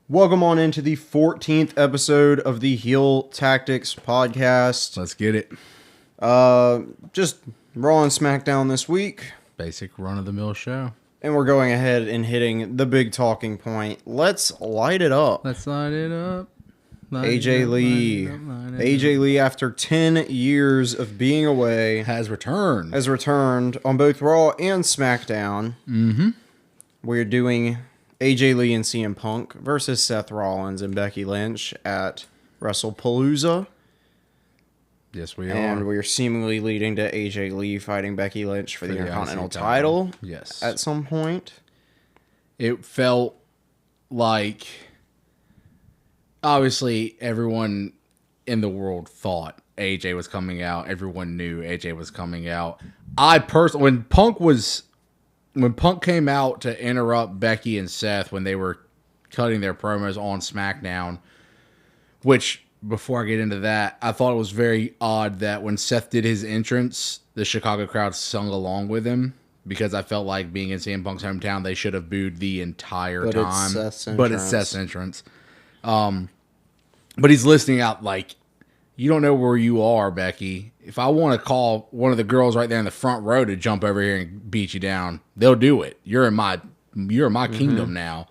Welcome on into the 14th episode of the Heel Tactics podcast. Let's get it. Just Raw and Smackdown this week. Basic run-of-the-mill show. And we're going ahead and hitting the big talking point. Let's light it up. Let's light it up. AJ Lee. AJ Lee, after 10 years of being away, has returned on both Raw and SmackDown. Mm-hmm. We're doing AJ Lee and CM Punk versus Seth Rollins and Becky Lynch at Wrestlepalooza. Yes, we are. And we're seemingly leading to AJ Lee fighting Becky Lynch for the Intercontinental title. Yes. At some point. It felt like, obviously, everyone in the world thought AJ was coming out. Everyone knew AJ was coming out. I personally, when Punk came out to interrupt Becky and Seth when they were cutting their promos on SmackDown, which, before I get into that, I thought it was very odd that when Seth did his entrance, the Chicago crowd sung along with him, because I felt like, being in CM Punk's hometown, they should have booed the entire time. But it's Seth's entrance. But he's listening out like, you don't know where you are, Becky. If I want to call one of the girls right there in the front row to jump over here and beat you down, they'll do it. You're in my kingdom now.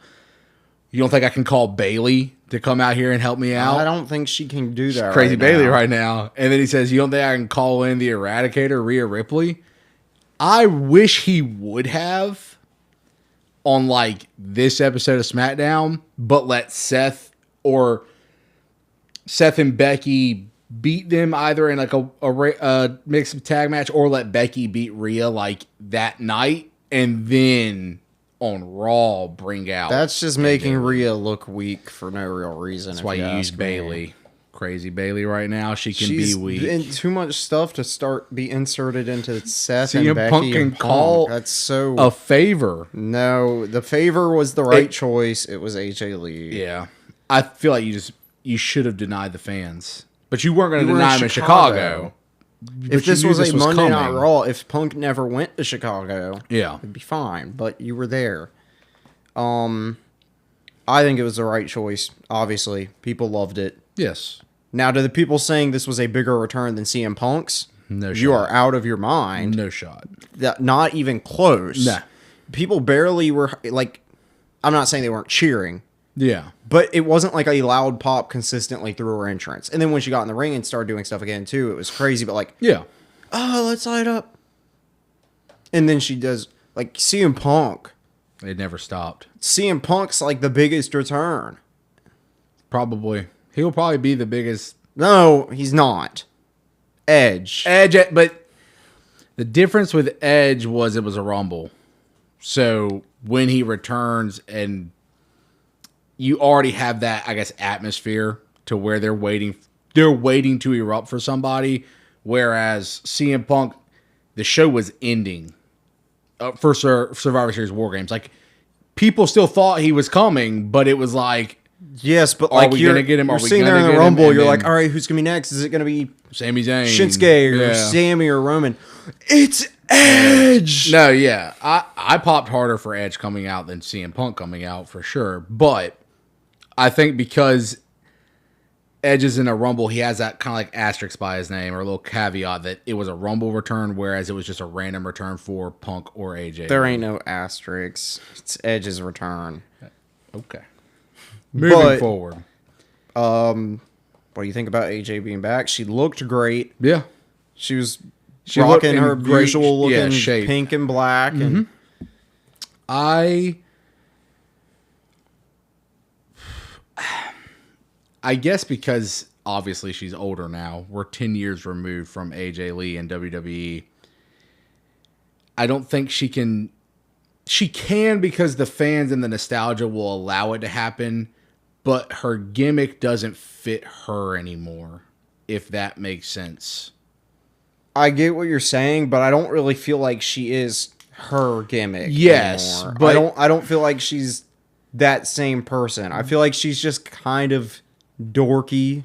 You don't think I can call Bailey to come out here and help me out? I don't think she can do that. Crazy Bailey right now. And then he says, you don't think I can call in the Eradicator, Rhea Ripley? I wish he would have on like this episode of SmackDown, but let Seth and Becky beat them either in like a mixed tag match, or let Becky beat Rhea like that night, and then on Raw bring out. That's just making Rhea look weak for no real reason. That's why you use Bailey. Crazy Bailey right now. She's be weak. In too much stuff to be inserted into Seth CM and Becky. Punk can call that's so a favor. No, the favor was the right choice. It was AJ Lee. Yeah, I feel like you should have denied the fans, but you weren't going to deny them in Chicago. If this was a Monday Night Raw, if Punk never went to Chicago, yeah, it'd be fine. But you were there. I think it was the right choice. Obviously, people loved it. Yes. Now, to the people saying this was a bigger return than CM Punk's, no shot. You are out of your mind. No shot. Not even close. Nah. People barely were, like, I'm not saying they weren't cheering. Yeah. But it wasn't like a loud pop consistently through her entrance. And then when she got in the ring and started doing stuff again, too, it was crazy. But, like, yeah. Oh, let's light up. And then she does, like, CM Punk. It never stopped. CM Punk's, like, the biggest return. Probably. He'll probably be the biggest. No, he's not. Edge, but the difference with Edge was it was a Rumble. So when he returns, and you already have that, I guess, atmosphere to where they're waiting to erupt for somebody. Whereas CM Punk, the show was ending for Survivor Series War Games. Like, people still thought he was coming, but it was like, yes, but like you're going to get him? You're sitting there in the Rumble. You're like, all right, who's going to be next? Is it going to be Sami Zayn, Shinsuke, or Sami, or Roman? It's Edge. No, yeah. I popped harder for Edge coming out than CM Punk coming out for sure. But I think because Edge is in a Rumble, he has that kind of like asterisk by his name, or a little caveat that it was a Rumble return, whereas it was just a random return for Punk or AJ. There ain't no asterisks. It's Edge's return. Okay. Moving forward. What do you think about AJ being back? She looked great. Yeah. She was rocking her usual looking shape. Pink and black. Mm-hmm. And I guess because obviously she's older now. We're 10 years removed from AJ Lee in WWE. I don't think she can. She can, because the fans and the nostalgia will allow it to happen. But her gimmick doesn't fit her anymore, if that makes sense. I get what you're saying, but I don't really feel like she is her gimmick. Yes, anymore. but I don't feel like she's that same person. I feel like she's just kind of dorky.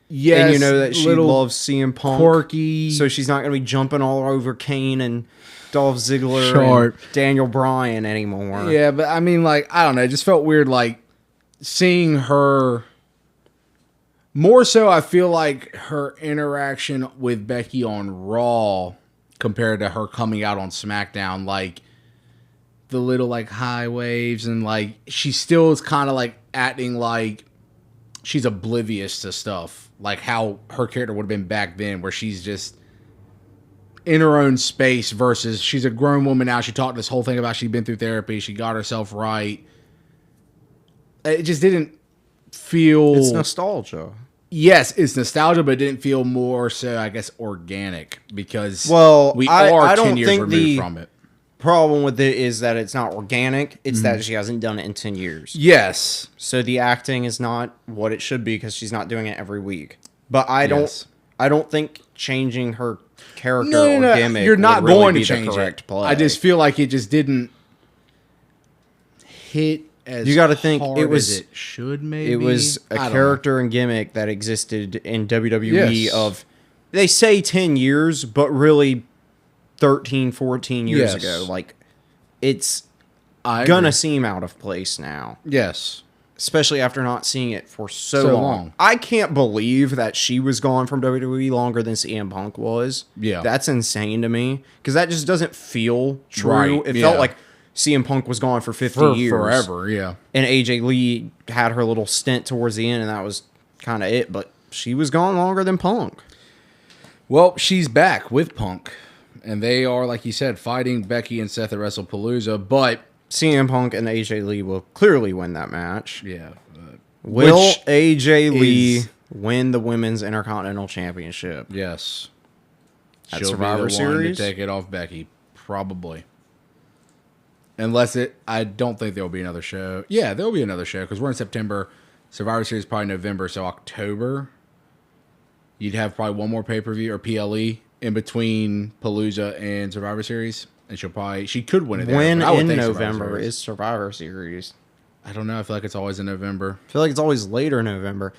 Yes, and you know that she loves CM Punk. Quirky. So she's not going to be jumping all over Kane and Dolph Ziggler and Daniel Bryan anymore. Yeah, but I mean, like, I don't know. It just felt weird, like, seeing her more so, I feel like her interaction with Becky on Raw compared to her coming out on SmackDown, like the little like high waves and like she still is kind of like acting like she's oblivious to stuff, like how her character would have been back then, where she's just in her own space versus she's a grown woman now. She talked this whole thing about she'd been through therapy. She got herself right. It just didn't feel... It's nostalgia. Yes, it's nostalgia, but it didn't feel more so, I guess, organic because we I are don't 10 years think removed from it. Problem with it is that it's not organic. It's that she hasn't done it in 10 years. Yes. So the acting is not what it should be because she's not doing it every week. But I don't think changing her character or gimmick you're not would really going to be the change correct it. play. I just feel like it just didn't hit as you got to think hard it was as it should. Maybe it was a character and gimmick that existed in WWE of they say 10 years, but really 13, 14 years ago. Like it's gonna seem out of place now. Yes. Especially after not seeing it for so long. I can't believe that she was gone from WWE longer than CM Punk was. Yeah. That's insane to me. Because that just doesn't feel true. Right, It felt like CM Punk was gone for 50 years. Forever, yeah. And AJ Lee had her little stint towards the end, and that was kind of it. But she was gone longer than Punk. Well, she's back with Punk. And they are, like you said, fighting Becky and Seth at WrestlePalooza. But CM Punk and AJ Lee will clearly win that match. yeah. Will AJ Lee win the Women's Intercontinental Championship? Yes. At She'll Survivor be the one Series? to take it off Becky. Probably. I don't think there'll be another show. Yeah, there'll be another show because we're in September. Survivor Series probably November, so October. You'd have probably one more pay-per-view or PLE in between Palooza and Survivor Series. And she could win it there. When but I would in think November is Survivor Series? I don't know. I feel like it's always in November. I feel like it's always later November.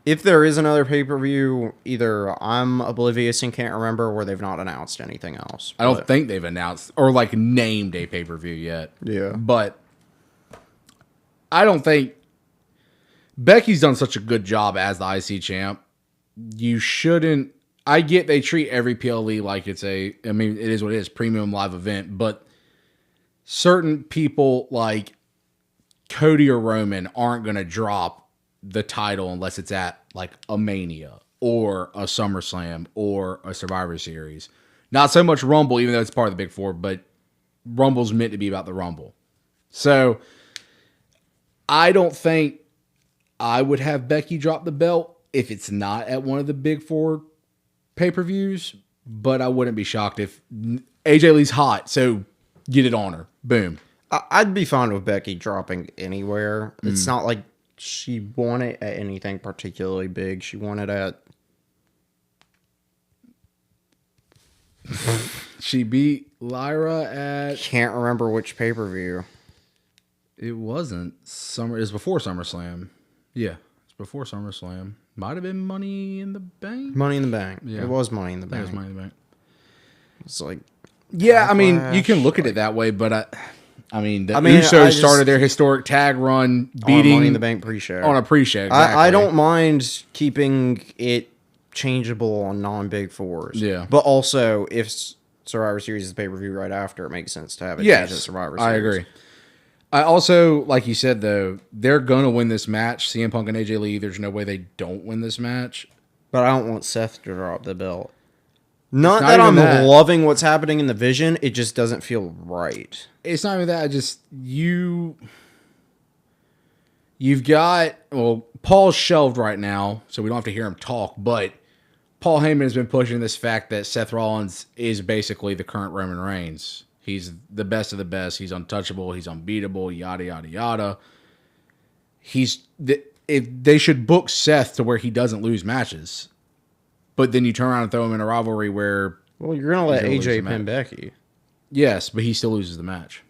If there is another pay-per-view, either I'm oblivious and can't remember, or they've not announced anything else. I don't think they've announced or like named a pay-per-view yet. Yeah. But I don't think Becky's done such a good job as the IC champ. You shouldn't. I get they treat every PLE like it is what it is, premium live event, but certain people like Cody or Roman aren't going to drop the title unless it's at like a Mania or a SummerSlam or a Survivor Series. Not so much Rumble, even though it's part of the Big Four, but Rumble's meant to be about the Rumble. So I don't think I would have Becky drop the belt if it's not at one of the Big Four pay-per-views, but I wouldn't be shocked if AJ Lee's hot, so get it on her. Boom. I'd be fine with Becky dropping anywhere. It's not like she won it at anything particularly big. She won it at... She beat Lyra at... Can't remember which pay-per-view. It wasn't Summer. It was before SummerSlam. Yeah, it's before SummerSlam. Might have been Money in the Bank. Money in the Bank. Yeah. It was Money in the Bank. It was Money in the Bank. It's like... Yeah, I mean, you can look at it that way, but the I Usos started their historic tag run beating Money in the Bank pre-show. On a pre-show, exactly. I don't mind keeping it changeable on non-Big Fours. Yeah. But also, if Survivor Series is pay-per-view right after, it makes sense to have it change at Survivor Series. I agree. I also, like you said, though, they're going to win this match. CM Punk and AJ Lee, there's no way they don't win this match. But I don't want Seth to drop the belt. Not that I'm loving what's happening in the Vision, it just doesn't feel right. It's not even that. You've got, Paul's shelved right now, so we don't have to hear him talk, but Paul Heyman has been pushing this fact that Seth Rollins is basically the current Roman Reigns. He's the best of the best. He's untouchable. He's unbeatable, yada, yada, yada. They should book Seth to where he doesn't lose matches. But then you turn around and throw him in a rivalry where... Well, you're going to let AJ pin Becky. Yes, but he still loses the match.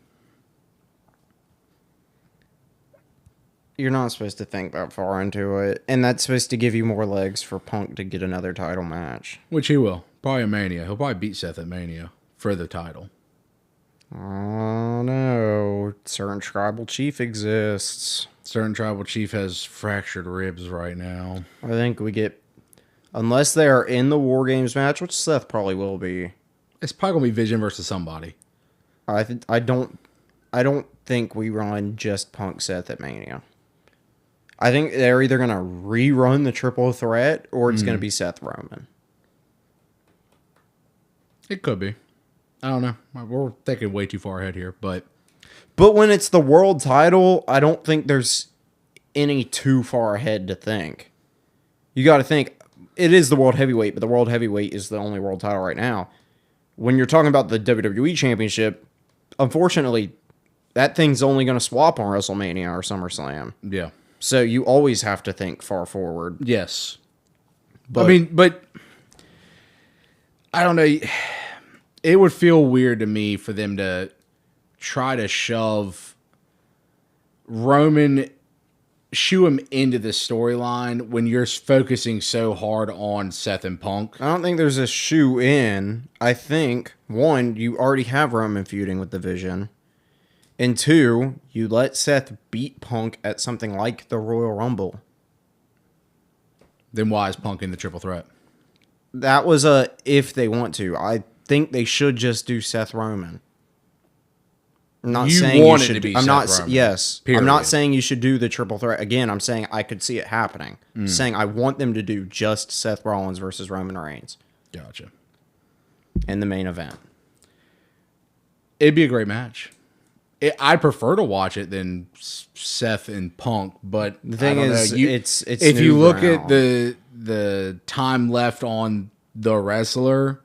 You're not supposed to think that far into it. And that's supposed to give you more legs for Punk to get another title match. Which he will. Probably at Mania. He'll probably beat Seth at Mania for the title. Oh no, certain tribal chief exists. Certain tribal chief has fractured ribs right now. I think we get, unless they are in the War Games match, which Seth probably will be. It's probably gonna be Vision versus somebody. I don't think we run just Punk Seth at Mania. I think they're either gonna rerun the triple threat or it's gonna be Seth Roman. It could be. I don't know. We're thinking way too far ahead here, but when it's the world title, I don't think there's any too far ahead to think. You got to think it is the world heavyweight, but the world heavyweight is the only world title right now. When you're talking about the WWE Championship, unfortunately, that thing's only going to swap on WrestleMania or SummerSlam. yeah. So you always have to think far forward. Yes. But I don't know. It would feel weird to me for them to try to shove Roman, shoo him into the storyline when you're focusing so hard on Seth and Punk. I don't think there's a shoe in. I think, one, you already have Roman feuding with the Vision. And two, you let Seth beat Punk at something like the Royal Rumble. Then why is Punk in the triple threat? That was a if they want to. I think they should just do Seth Roman. I'm not saying you should. I'm not. Yes, I'm not saying you should do the triple threat again. I'm saying I could see it happening. I'm saying I want them to do just Seth Rollins versus Roman Reigns. Gotcha. In the main event, it'd be a great match. I prefer to watch it than Seth and Punk, but the thing is, it's if you look at the time left on the wrestler,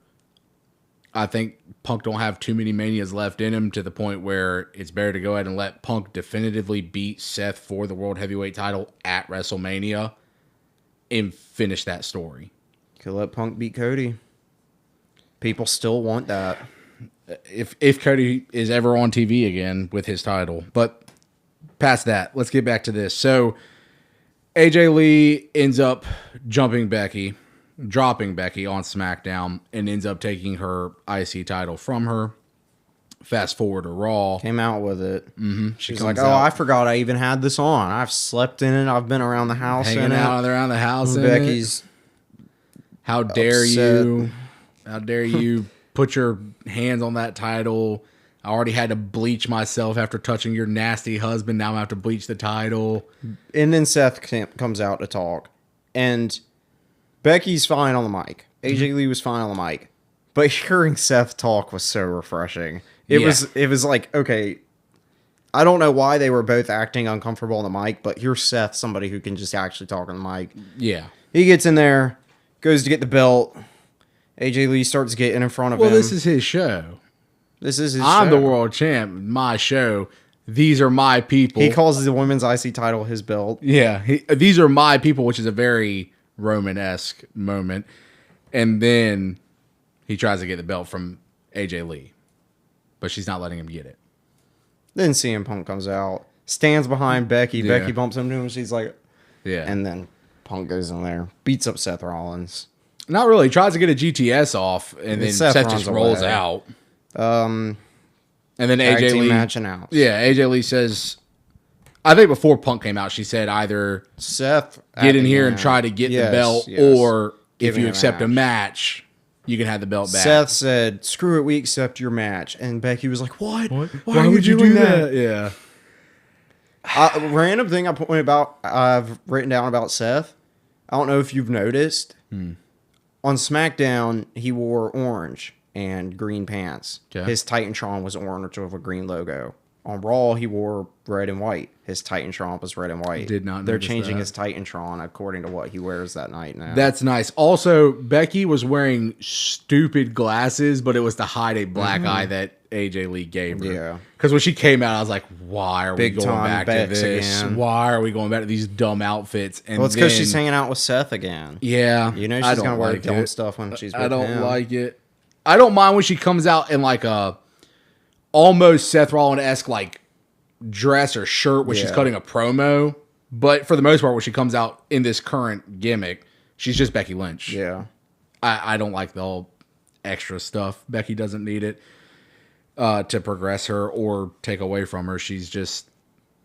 I think Punk don't have too many manias left in him to the point where it's better to go ahead and let Punk definitively beat Seth for the World Heavyweight title at WrestleMania and finish that story. You could let Punk beat Cody. People still want that. If Cody is ever on TV again with his title. But past that, let's get back to this. So AJ Lee ends up dropping Becky on SmackDown and ends up taking her IC title from her. Fast forward to Raw. Came out with it. Mm-hmm. She's like, I forgot I even had this on. I've slept in it. I've been around the house hanging out around the house in Becky's it. How dare you? How dare you put your hands on that title? I already had to bleach myself after touching your nasty husband. Now I have to bleach the title. And then Seth comes out to talk. And Becky's fine on the mic. AJ Lee was fine on the mic. But hearing Seth talk was so refreshing. It was like, okay, I don't know why they were both acting uncomfortable on the mic, but here's Seth, somebody who can just actually talk on the mic. Yeah. He gets in there, goes to get the belt. AJ Lee starts getting in front of him. Well, this is his show. I'm the world champ. My show. These are my people. He calls the women's IC title his belt. Yeah. These are my people, which is a very Roman-esque moment. And then he tries to get the belt from AJ Lee. But she's not letting him get it. Then CM Punk comes out, stands behind Becky. Yeah. Becky bumps into him. She's like, yeah. And then Punk goes in there, beats up Seth Rollins. Not really. He tries to get a GTS off, and then Seth just rolls out. And then AJ Lee match announced. Yeah, AJ Lee says, I think before Punk came out, she said either Seth get in here and try to get the belt, or if you accept a match, you can have the belt back. Seth said, "Screw it, we accept your match." And Becky was like, "What? Why would you do that?" Yeah. Random thing I've written down about Seth. I don't know if you've noticed. On SmackDown, he wore orange and green pants. Okay. His Titantron was orange with a green logo. On Raw, he wore red and white. His Titantron was red and white. Did not. They're changing his Titantron according to what he wears that night now. That's nice. Also, Becky was wearing stupid glasses, but it was to hide a black eye that AJ Lee gave her. Yeah. Because when she came out, I was like, why are we going back to this? Again. Why are we going back to these dumb outfits? And it's because she's hanging out with Seth again. Yeah. You know she's going to wear dumb stuff when she's with him. I don't like it. I don't mind when she comes out in like a almost Seth Rollins-esque like dress or shirt when she's cutting a promo. But for the most part, when she comes out in this current gimmick, she's just Becky Lynch. Yeah. I don't like the whole extra stuff. Becky doesn't need it. to progress her or take away from her. She's just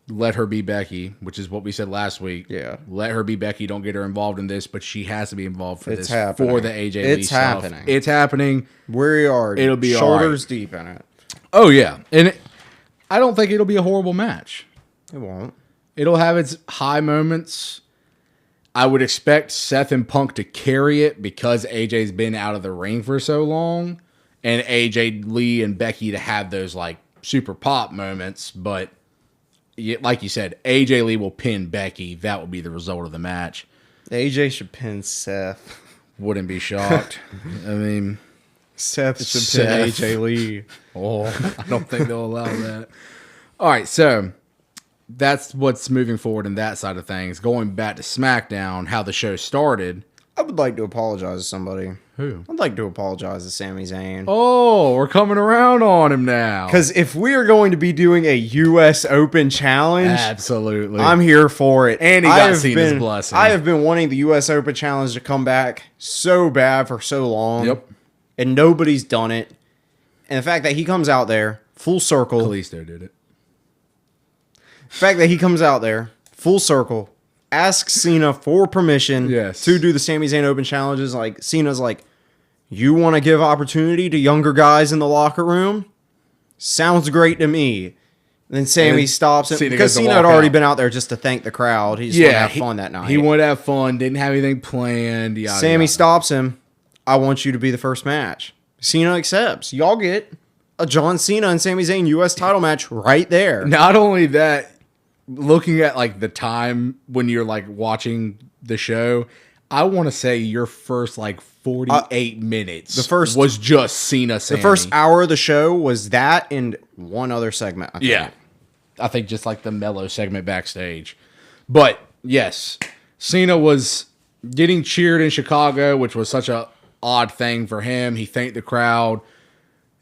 let her be Becky, which is what we said last week. Yeah. Let her be Becky. Don't get her involved in this, but she has to be involved for It's this happening. for the AJ Lee stuff. Happening. It's happening. We are It'll be shoulders deep in it. Oh, yeah. And I don't think it'll be a horrible match. It won't. It'll have its high moments. I would expect Seth and Punk to carry it because AJ's been out of the ring for so long, and AJ Lee and Becky to have those like super pop moments. But like you said, AJ Lee will pin Becky. That will be the result of the match. AJ should pin Seth. Wouldn't be shocked. I mean, Seth should pin AJ Lee. Oh, I don't think they'll allow that. All right, so that's what's moving forward in that side of things. Going back to SmackDown, how the show started. I would like to apologize to somebody. Who? I'd like to apologize to Sami Zayn. Oh, we're coming around on him now. Because if we are going to be doing a U.S. Open challenge, absolutely, I'm here for it. And he got Cena's blessing. I have been wanting the U.S. Open challenge to come back so bad for so long. Yep. And nobody's done it. And the fact that he comes out there, full circle. Kalisto did it. The fact that he comes out there, full circle, asks Cena for permission to do the Sami Zayn Open challenges. Like, Cena's like, you want to give opportunity to younger guys in the locker room? Sounds great to me. And then Sami stops it because Cena had already been out there just to thank the crowd. He just wanted to have fun that night. He wanted to have fun, didn't have anything planned. Sami stops him. I want you to be the first match. Cena accepts. Y'all get a John Cena and Sami Zayn U.S. title match right there. Not only that, looking at like the time when you're like watching the show, I want to say your first like 48 minutes. The first was just Cena. Sami. The first hour of the show was that and one other segment. I think. Yeah, I think just like the mellow segment backstage. But yes, Cena was getting cheered in Chicago, which was such a odd thing for him. He thanked the crowd.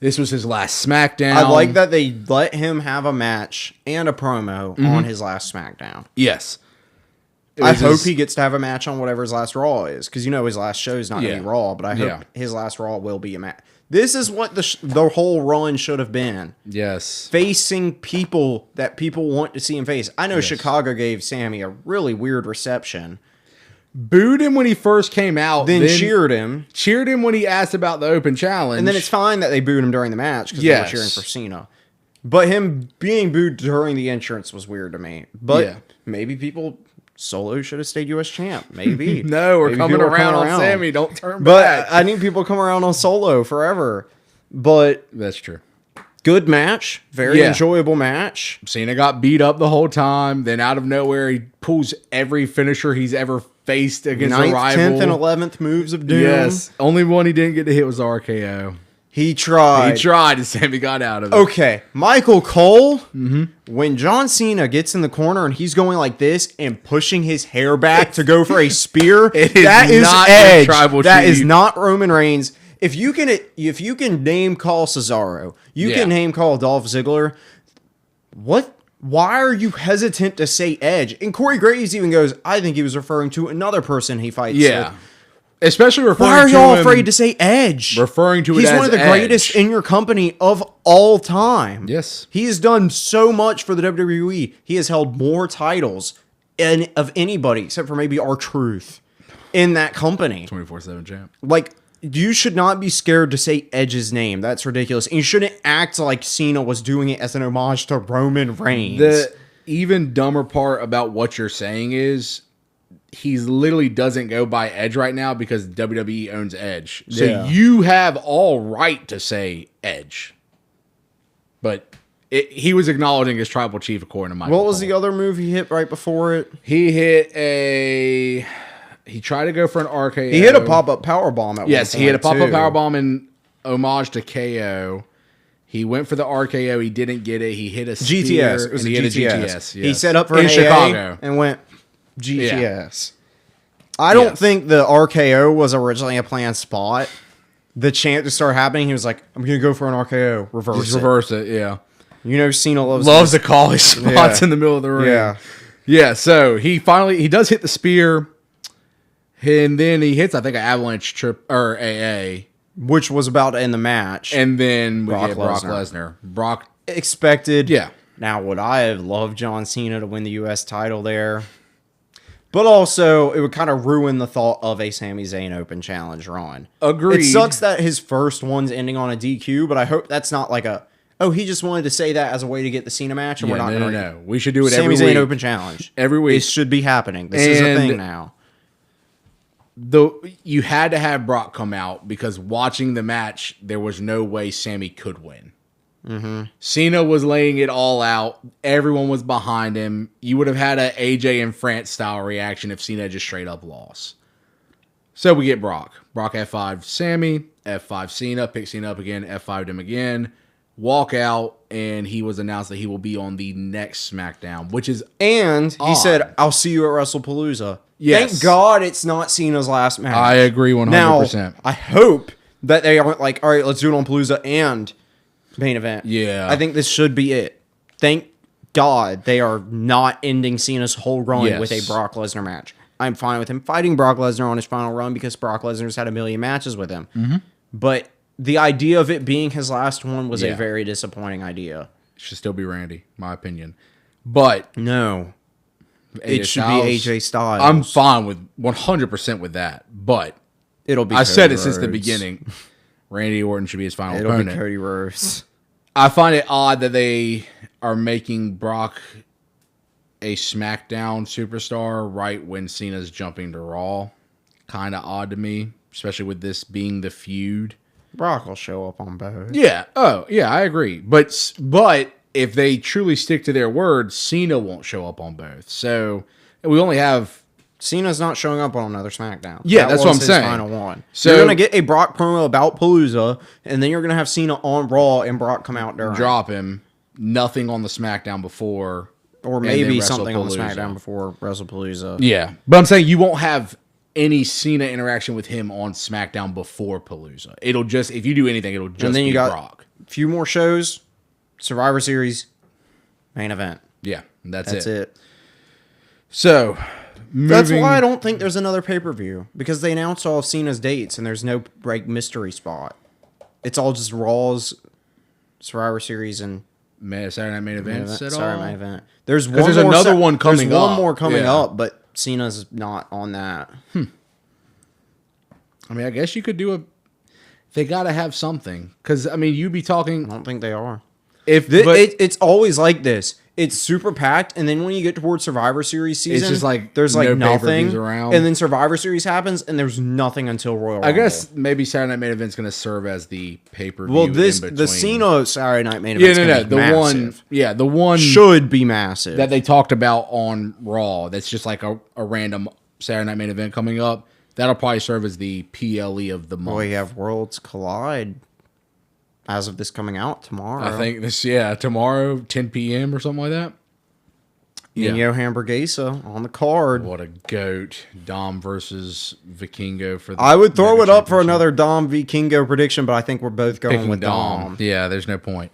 This was his last SmackDown. I like that they let him have a match and a promo on his last SmackDown. Yes. I hope he gets to have a match on whatever his last Raw is, because you know his last show is not going to be Raw, but I hope his last Raw will be a match. This is what the whole run should have been. Yes. Facing people that people want to see him face. I know Chicago gave Sami a really weird reception. Booed him when he first came out. Then cheered him. Cheered him when he asked about the open challenge. And then it's fine that they booed him during the match because they were cheering for Cena. But him being booed during the entrance was weird to me. But maybe people... Solo should have stayed U.S. champ. Maybe. No, we're coming around on Sami. Don't turn back. But I need people to come around on Solo forever. But... That's true. Good match. Very enjoyable match. Cena got beat up the whole time. Then out of nowhere, he pulls every finisher he's ever faced against a rival. 9th, 10th, and 11th moves of doom. Yes. Only one he didn't get to hit was RKO. He tried. And Sami got out of it. Okay. Michael Cole, when John Cena gets in the corner and he's going like this and pushing his hair back to go for a spear, that is Edge. That is not Roman Reigns. If you can name call Cesaro, you can name call Dolph Ziggler. What? Why are you hesitant to say Edge? And Corey Graves even goes, I think he was referring to another person he fights with. Especially referring to Why are y'all afraid to say Edge? Referring to it as He's one of the greatest in your company of all time. Yes. He has done so much for the WWE. He has held more titles of anybody, except for maybe R-Truth, in that company. 24/7 champ. Like, you should not be scared to say Edge's name. That's ridiculous. And you shouldn't act like Cena was doing it as an homage to Roman Reigns. The even dumber part about what you're saying is... he literally doesn't go by Edge right now because WWE owns Edge. So you have all right to say Edge. But he was acknowledging his tribal chief according to Michael What was the other move he hit right before it? He hit a... He tried to go for an RKO. He hit a pop-up powerbomb at one point, he hit a pop-up powerbomb in homage to KO. He went for the RKO. He didn't get it. He hit a spear. GTS. It was a GTS. Yes. He set up for in AA Chicago and went... GTS. I don't think the RKO was originally a planned spot. The chant to start happening, he was like, I'm going to go for an RKO. Reverse it, yeah. You know Cena loves to call his spots in the middle of the ring. Yeah. Yeah, so he does hit the spear. And then he hits, I think, an avalanche trip or AA. which was about to end the match. And then we get Brock Lesnar. Brock expected. Yeah. Now, would I have loved John Cena to win the U.S. title there? But also, it would kind of ruin the thought of a Sami Zayn Open Challenge run. Agreed. It sucks that his first one's ending on a DQ, but I hope that's not like a, oh, he just wanted to say that as a way to get the Cena match, and we're not going to. No. We should do it every week. Sami Zayn Open Challenge. Every week. It should be happening. This is a thing now. You had to have Brock come out because watching the match, there was no way Sami could win. Mm-hmm. Cena was laying it all out. Everyone was behind him. You would have had a AJ and France style reaction if Cena just straight up lost. So we get Brock. Brock F5 Sami, F5 Cena, pick Cena up again, F5'd him again, walk out, and he was announced that he will be on the next SmackDown, which is And he said, I'll see you at WrestlePalooza. Yes. Thank God it's not Cena's last match. I agree 100%. Now, I hope that they aren't like, all right, let's do it on Palooza and main event. Yeah. I think this should be it. Thank God they are not ending Cena's whole run with a Brock Lesnar match. I'm fine with him fighting Brock Lesnar on his final run because Brock Lesnar's had a million matches with him. Mm-hmm. But the idea of it being his last one was a very disappointing idea. It should still be Randy, my opinion. But no. It should be AJ Styles. I'm fine with 100% with that, but it'll be. I said it since the beginning. Randy Orton should be his final opponent. It'll be Cody Rhodes. I find it odd that they are making Brock a SmackDown superstar right when Cena's jumping to Raw. Kind of odd to me, especially with this being the feud. Brock will show up on both. Yeah. Oh, yeah, I agree. But if they truly stick to their word, Cena won't show up on both. So we only have Cena's not showing up on another SmackDown. Yeah, that's what I'm saying. Final one. So you're gonna get a Brock promo about Palooza, and then you're gonna have Cena on Raw and Brock come out during. Drop him. Nothing on the SmackDown before, or maybe something on the SmackDown before WrestlePalooza. Yeah, but I'm saying you won't have any Cena interaction with him on SmackDown before Palooza. It'll just, if you do anything, it'll just be Brock. A few more shows, Survivor Series, main event. Yeah, that's it. So, that's why I don't think there's another pay-per-view, because they announced all of Cena's dates and there's no mystery spot. It's all just Raw's, Survivor Series, and Saturday Night Main Events. Saturday Night Event. There's another one coming up. There's one more coming up, but Cena's not on that. I mean, I guess you could do they got to have something. Because, I mean, you'd be talking. I don't think they are. It's always like this. It's super packed, and then when you get towards Survivor Series season, it's just like there's like nothing around. And then Survivor Series happens, and there's nothing until Royal Rumble. I guess maybe Saturday Night Main Event's going to serve as the pay-per-view. Well, the Cena Saturday Night Main Event, the one should be massive that they talked about on Raw. That's just like a random Saturday Night Main Event coming up. That'll probably serve as the PLE of the month. Well, you have Worlds Collide as of this coming out tomorrow. I think tomorrow, 10 p.m. or something like that. Nino Hamburguesa on the card. What a goat. Dom versus Vikingo for the I would throw it up for another Dom Vikingo prediction, but I think we're both going with Dom. Yeah, there's no point.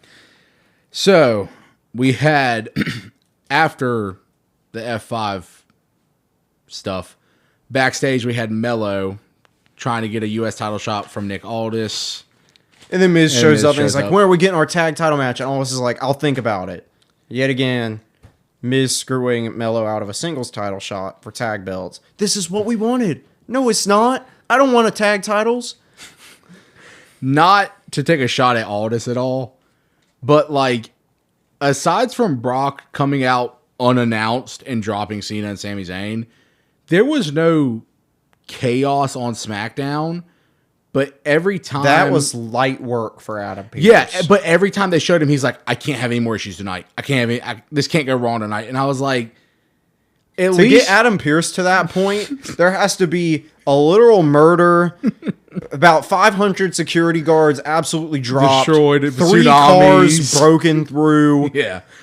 So, we had, after the F5 stuff, backstage we had Mello trying to get a U.S. title shot from Nick Aldis. And then Miz shows up and he's like, when are we getting our tag title match? And Aldis is like, I'll think about it. Yet again, Miz screwing Mello out of a singles title shot for tag belts. This is what we wanted. No, it's not. I don't want a tag titles. Not to take a shot at Aldis at all, but like, aside from Brock coming out unannounced and dropping Cena and Sami Zayn, there was no chaos on SmackDown. But every time... That was light work for Adam Pearce. Yeah, but every time they showed him, he's like, I can't have any more issues tonight. This can't go wrong tonight. And I was like... To get Adam Pearce to that point, there has to be a literal murder, about 500 security guards absolutely dropped, destroyed, 3 cars broken through,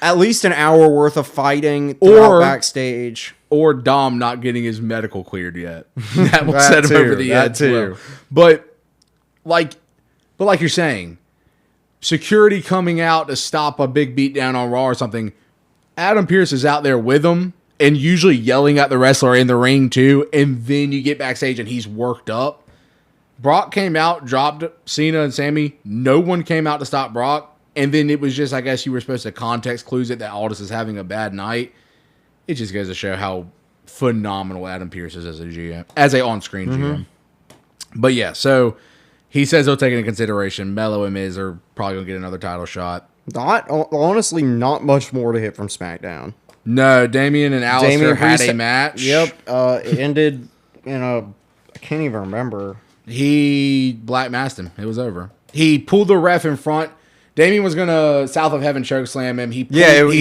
at least an hour worth of fighting backstage. Or Dom not getting his medical cleared yet. That will set him over the edge too. But like you're saying, security coming out to stop a big beatdown on Raw or something. Adam Pearce is out there with them and usually yelling at the wrestler in the ring too. And then you get backstage and he's worked up. Brock came out, dropped Cena and Sami. No one came out to stop Brock. And then it was just, I guess you were supposed to context clues it that Aldis is having a bad night. It just goes to show how phenomenal Adam Pearce is as a GM, as a on-screen GM. But yeah, so he says he'll take into consideration Melo and Miz are probably going to get another title shot. Honestly, not much more to hit from SmackDown. No, Damian and Alistair had a match. Yep. It ended in I can't even remember. He black masked him. It was over. He pulled the ref in front. Damian was going to South of Heaven chokeslam him. He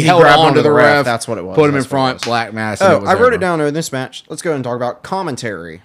held on to the ref. That's what it was. Put him in front, black mask. I wrote it down in this match. Let's go ahead and talk about commentary.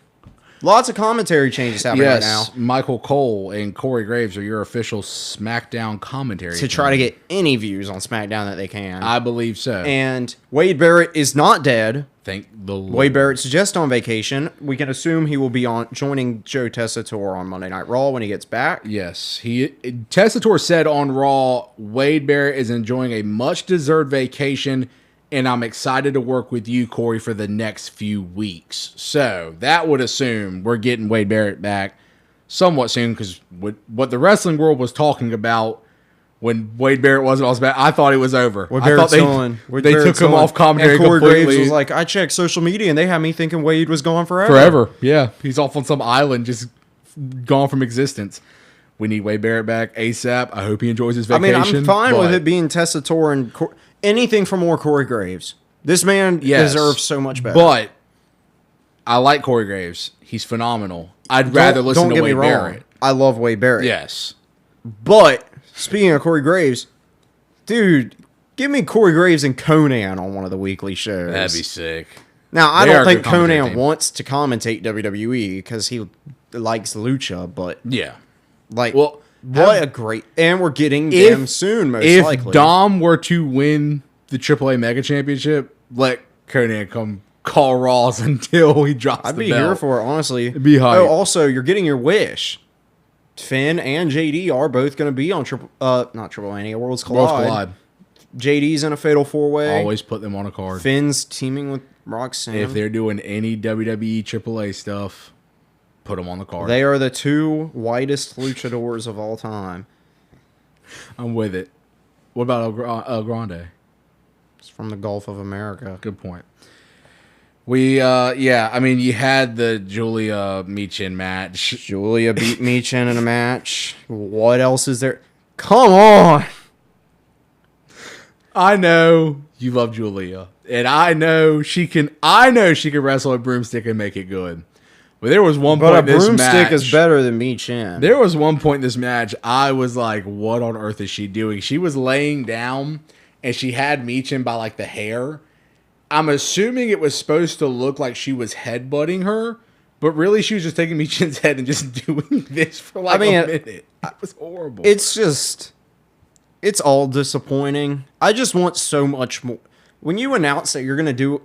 Lots of commentary changes happening right now. Michael Cole and Corey Graves are your official SmackDown commentary to try to get any views on SmackDown that they can. I believe so. And Wade Barrett is not dead. Thank the Lord. Wade Barrett's just on vacation. We can assume he will be joining Joe Tessitore on Monday Night Raw when he gets back. Yes. Tessitore said on Raw, Wade Barrett is enjoying a much-deserved vacation, and I'm excited to work with you, Corey, for the next few weeks. So that would assume we're getting Wade Barrett back somewhat soon, because what the wrestling world was talking about when Wade Barrett wasn't on back, I thought it was over. I thought they took him off commentary and Corey completely. Graves was like, I checked social media, and they had me thinking Wade was gone forever. Forever, yeah. He's off on some island, just gone from existence. We need Wade Barrett back ASAP. I hope he enjoys his vacation. I mean, I'm fine with it being Tessitore and anything for more Corey Graves. This man deserves so much better. But I like Corey Graves. He's phenomenal. I'd rather listen to Wade Barrett. I love Wade Barrett. Yes. But speaking of Corey Graves, dude, give me Corey Graves and Conan on one of the weekly shows. That'd be sick. Now, I don't think Conan wants to commentate WWE because he likes lucha, but yeah. Like, what a great... And we're getting them soon, most likely. If Dom were to win the AAA Mega Championship, let Conan come call Raws until he drops the belt. I'd be here for it, honestly. It'd be hype. Oh, also, you're getting your wish. Finn and JD are both going to be on not Triple Mania, Worlds Collide. JD's in a Fatal 4-Way. Always put them on a card. Finn's teaming with Roxanne. If they're doing any WWE AAA stuff, put them on the card. They are the two whitest luchadors of all time. I'm with it. What about El Grande? It's from the Gulf of America. Good point. I mean, you had the Julia Meechin match. Julia beat Meechin in a match. What else is there? Come on! I know you love Julia, and I know she can wrestle a broomstick and make it good. But there was one point in this match. But a broomstick is better than Meechin. There was one point in this match I was like, what on earth is she doing? She was laying down, and she had Meechin by like the hair. I'm assuming it was supposed to look like she was headbutting her, but really she was just taking Meechin's head and just doing this for like a minute. It was horrible. It's all disappointing. I just want so much more. When you announce that you're going to do...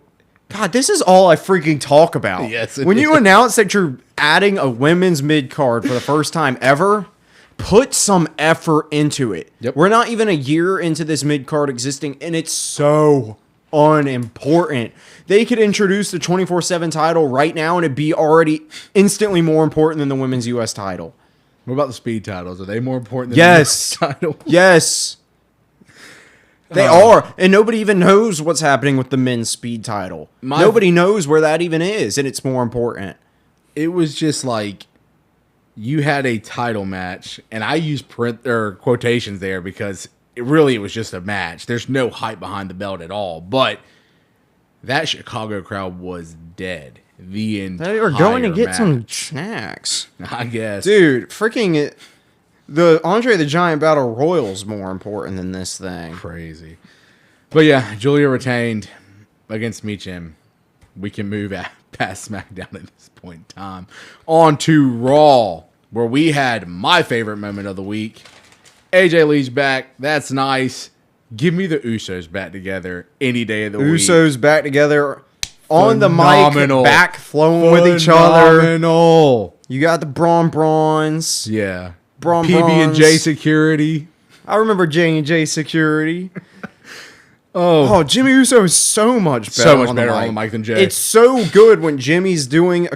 God, this is all I freaking talk about. Yes, when you announce that you're adding a women's mid-card for the first time ever, put some effort into it. Yep. We're not even a year into this mid-card existing, and it's so unimportant. They could introduce the 24/7 title right now, and it'd be already instantly more important than the women's U.S. title. What about the speed titles? Are they more important than the U.S. title? Yes. They are, and nobody even knows what's happening with the men's speed title. Nobody knows where that even is, and it's more important. It was just like you had a title match, and I use quotations there because it was just a match. There's no hype behind the belt at all, but that Chicago crowd was dead. The entire They were going to get match. some snacks. I guess. Dude, freaking... The Andre the Giant Battle Royal's more important than this thing. Crazy. But yeah, Julia retained against Meechin. We can move past SmackDown at this point in time. On to Raw, where we had my favorite moment of the week. AJ Lee's back. That's nice. Give me the Usos back together any day of the week. Usos back together on the mic, back flowing with each other. Phenomenal. You got the Brawns. Yeah. PB&J security. I remember J&J security. Jimmy Uso is so much better on the mic than Jay. It's so good when Jimmy's doing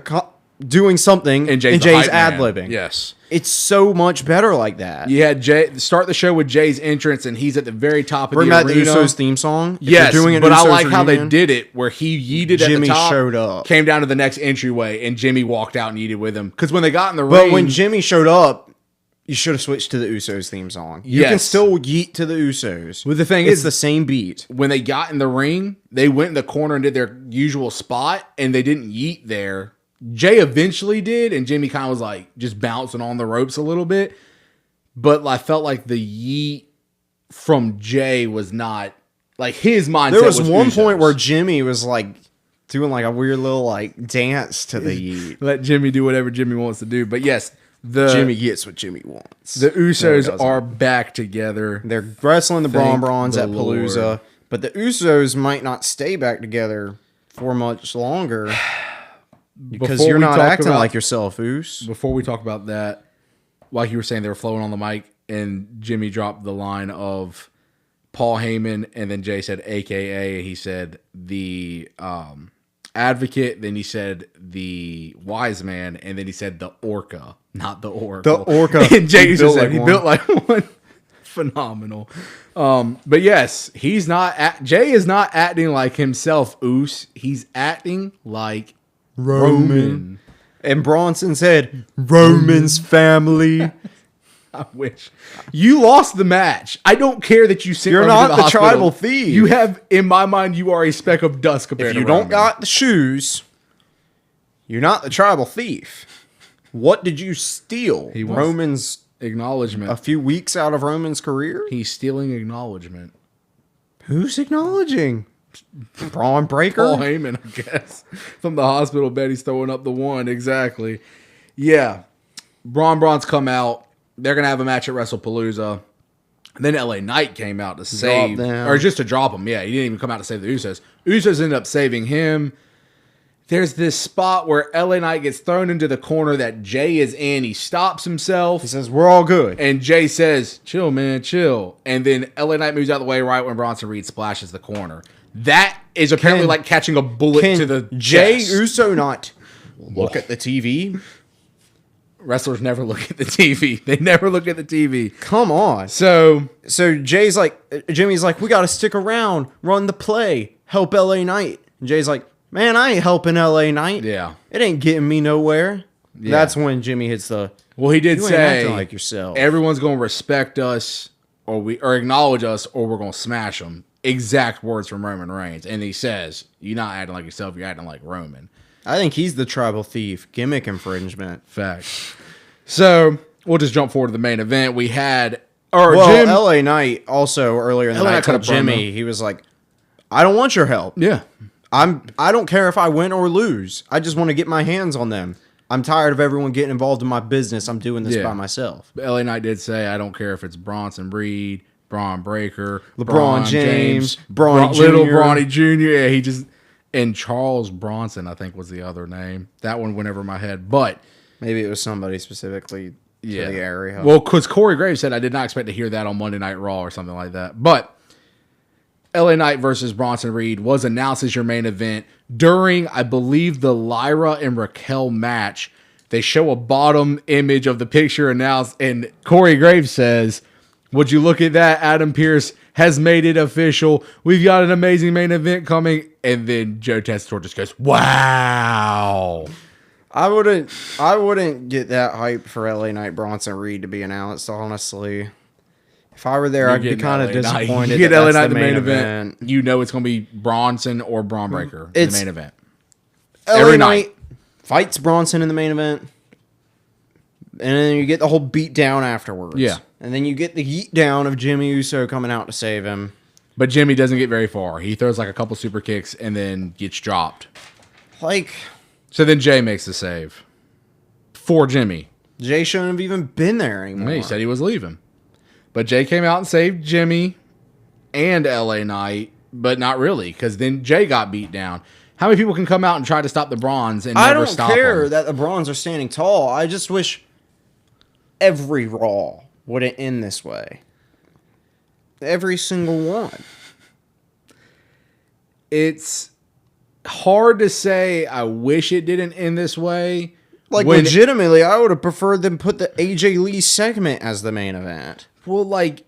doing something and Jay's ad-libbing. Yes. It's so much better like that. You had Jay start the show with Jay's entrance, and he's at the very top of the arena. Bring back the Usos theme song. Yes, but I like how they did it, where he yeeted Jimmy at the top, showed up, came down to the next entryway, and Jimmy walked out and yeeted with him. Because when they got in the ring... But when Jimmy showed up, you should have switched to the Usos theme song. You can still yeet to the Usos. Well, the thing is, the same beat. When they got in the ring, they went in the corner and did their usual spot, and they didn't yeet there. Jay eventually did, and Jimmy kind of was like just bouncing on the ropes a little bit. But I felt like the yeet from Jay was not like his mindset. There was one Usos. point where Jimmy was like doing like a weird little like dance to the yeet. Let Jimmy do whatever Jimmy wants to do. But yes, Jimmy gets what Jimmy wants. The Usos are back together. They're wrestling the Brawns at Palooza, but the Usos might not stay back together for much longer. Because you're not acting like yourself, Oos. Before we talk about that, like you were saying, they were flowing on the mic, and Jimmy dropped the line of Paul Heyman, and then Jay said AKA, and he said the advocate, then he said the wise man, and then he said the orca, not the oracle. The orca. And Jay said he built like one. Phenomenal. But yes, Jay is not acting like himself, Oos. He's acting like Roman. And Bronson said, Roman's family. I wish. You lost the match. I don't care that you sent You're Roman not to the tribal thief. You have, in my mind, you are a speck of dust compared to Roman. If you don't got the shoes, you're not the tribal thief. What did you steal? Roman's acknowledgement. A few weeks out of Roman's career? He's stealing acknowledgement. Who's acknowledging? Braun Breaker? Paul Heyman, I guess. From the hospital bed, he's throwing up the one. Exactly. Yeah. Braun's come out. They're going to have a match at Wrestlepalooza. And then LA Knight came out to save, or just to drop him. Yeah, he didn't even come out to save the Usos. Usos ended up saving him. There's this spot where LA Knight gets thrown into the corner that Jay is in. He stops himself. He says, we're all good. And Jay says, chill, man, chill. And then LA Knight moves out of the way right when Bronson Reed splashes the corner. That is apparently like catching a bullet to the Jay chest. Uso not look at the TV? Wrestlers never look at the TV. They never look at the TV. Come on. So Jimmy's like, we got to stick around, run the play, help LA Knight. And Jay's like, man, I ain't helping LA Knight. Yeah. It ain't getting me nowhere. Yeah. That's when Jimmy hits the... Well, he did say, acting like yourself. Everyone's going to respect us or acknowledge us or we're going to smash them. Exact words from Roman Reigns. And he says, you're not acting like yourself, you're acting like Roman. I think he's the tribal thief. Gimmick infringement. Facts. So, we'll just jump forward to the main event. We had... Jim, LA Knight also earlier in the night told Jimmy, he was like, I don't want your help. Yeah. I don't care if I win or lose. I just want to get my hands on them. I'm tired of everyone getting involved in my business. I'm doing this by myself. But LA Knight did say, I don't care if it's Bronson Reed, Braun Breaker, LeBron James, Little Bronny Jr. Yeah, he just... And Charles Bronson, I think, was the other name. That one went over my head. But... Maybe it was somebody specifically to the area. Well, because Corey Graves said, I did not expect to hear that on Monday Night Raw or something like that. But... LA Knight versus Bronson Reed was announced as your main event during, I believe, the Lyra and Raquel match. They show a bottom image of the picture announced, and Corey Graves says, would you look at that? Adam Pearce has made it official. We've got an amazing main event coming. And then Joe Tessitore just goes, wow. I wouldn't get that hype for LA Knight Bronson Reed to be announced, honestly. If I were there, I'd be kind of disappointed. You get LA Knight the main event. You know it's going to be Bronson or Braun Breaker in the main event. LA Knight fights Bronson in the main event. And then you get the whole beat down afterwards. Yeah. And then you get the yeet down of Jimmy Uso coming out to save him. But Jimmy doesn't get very far. He throws like a couple super kicks and then gets dropped. So then Jay makes the save. For Jimmy. Jay shouldn't have even been there anymore. He said he was leaving. But Jay came out and saved Jimmy and LA Knight, but not really, because then Jay got beat down. How many people can come out and try to stop the Brawns and never stop them? I don't care that the Brawns are standing tall. I just wish every Raw wouldn't end this way. Every single one. It's hard to say I wish it didn't end this way. Like, legitimately, I would have preferred them put the AJ Lee segment as the main event. Well, like,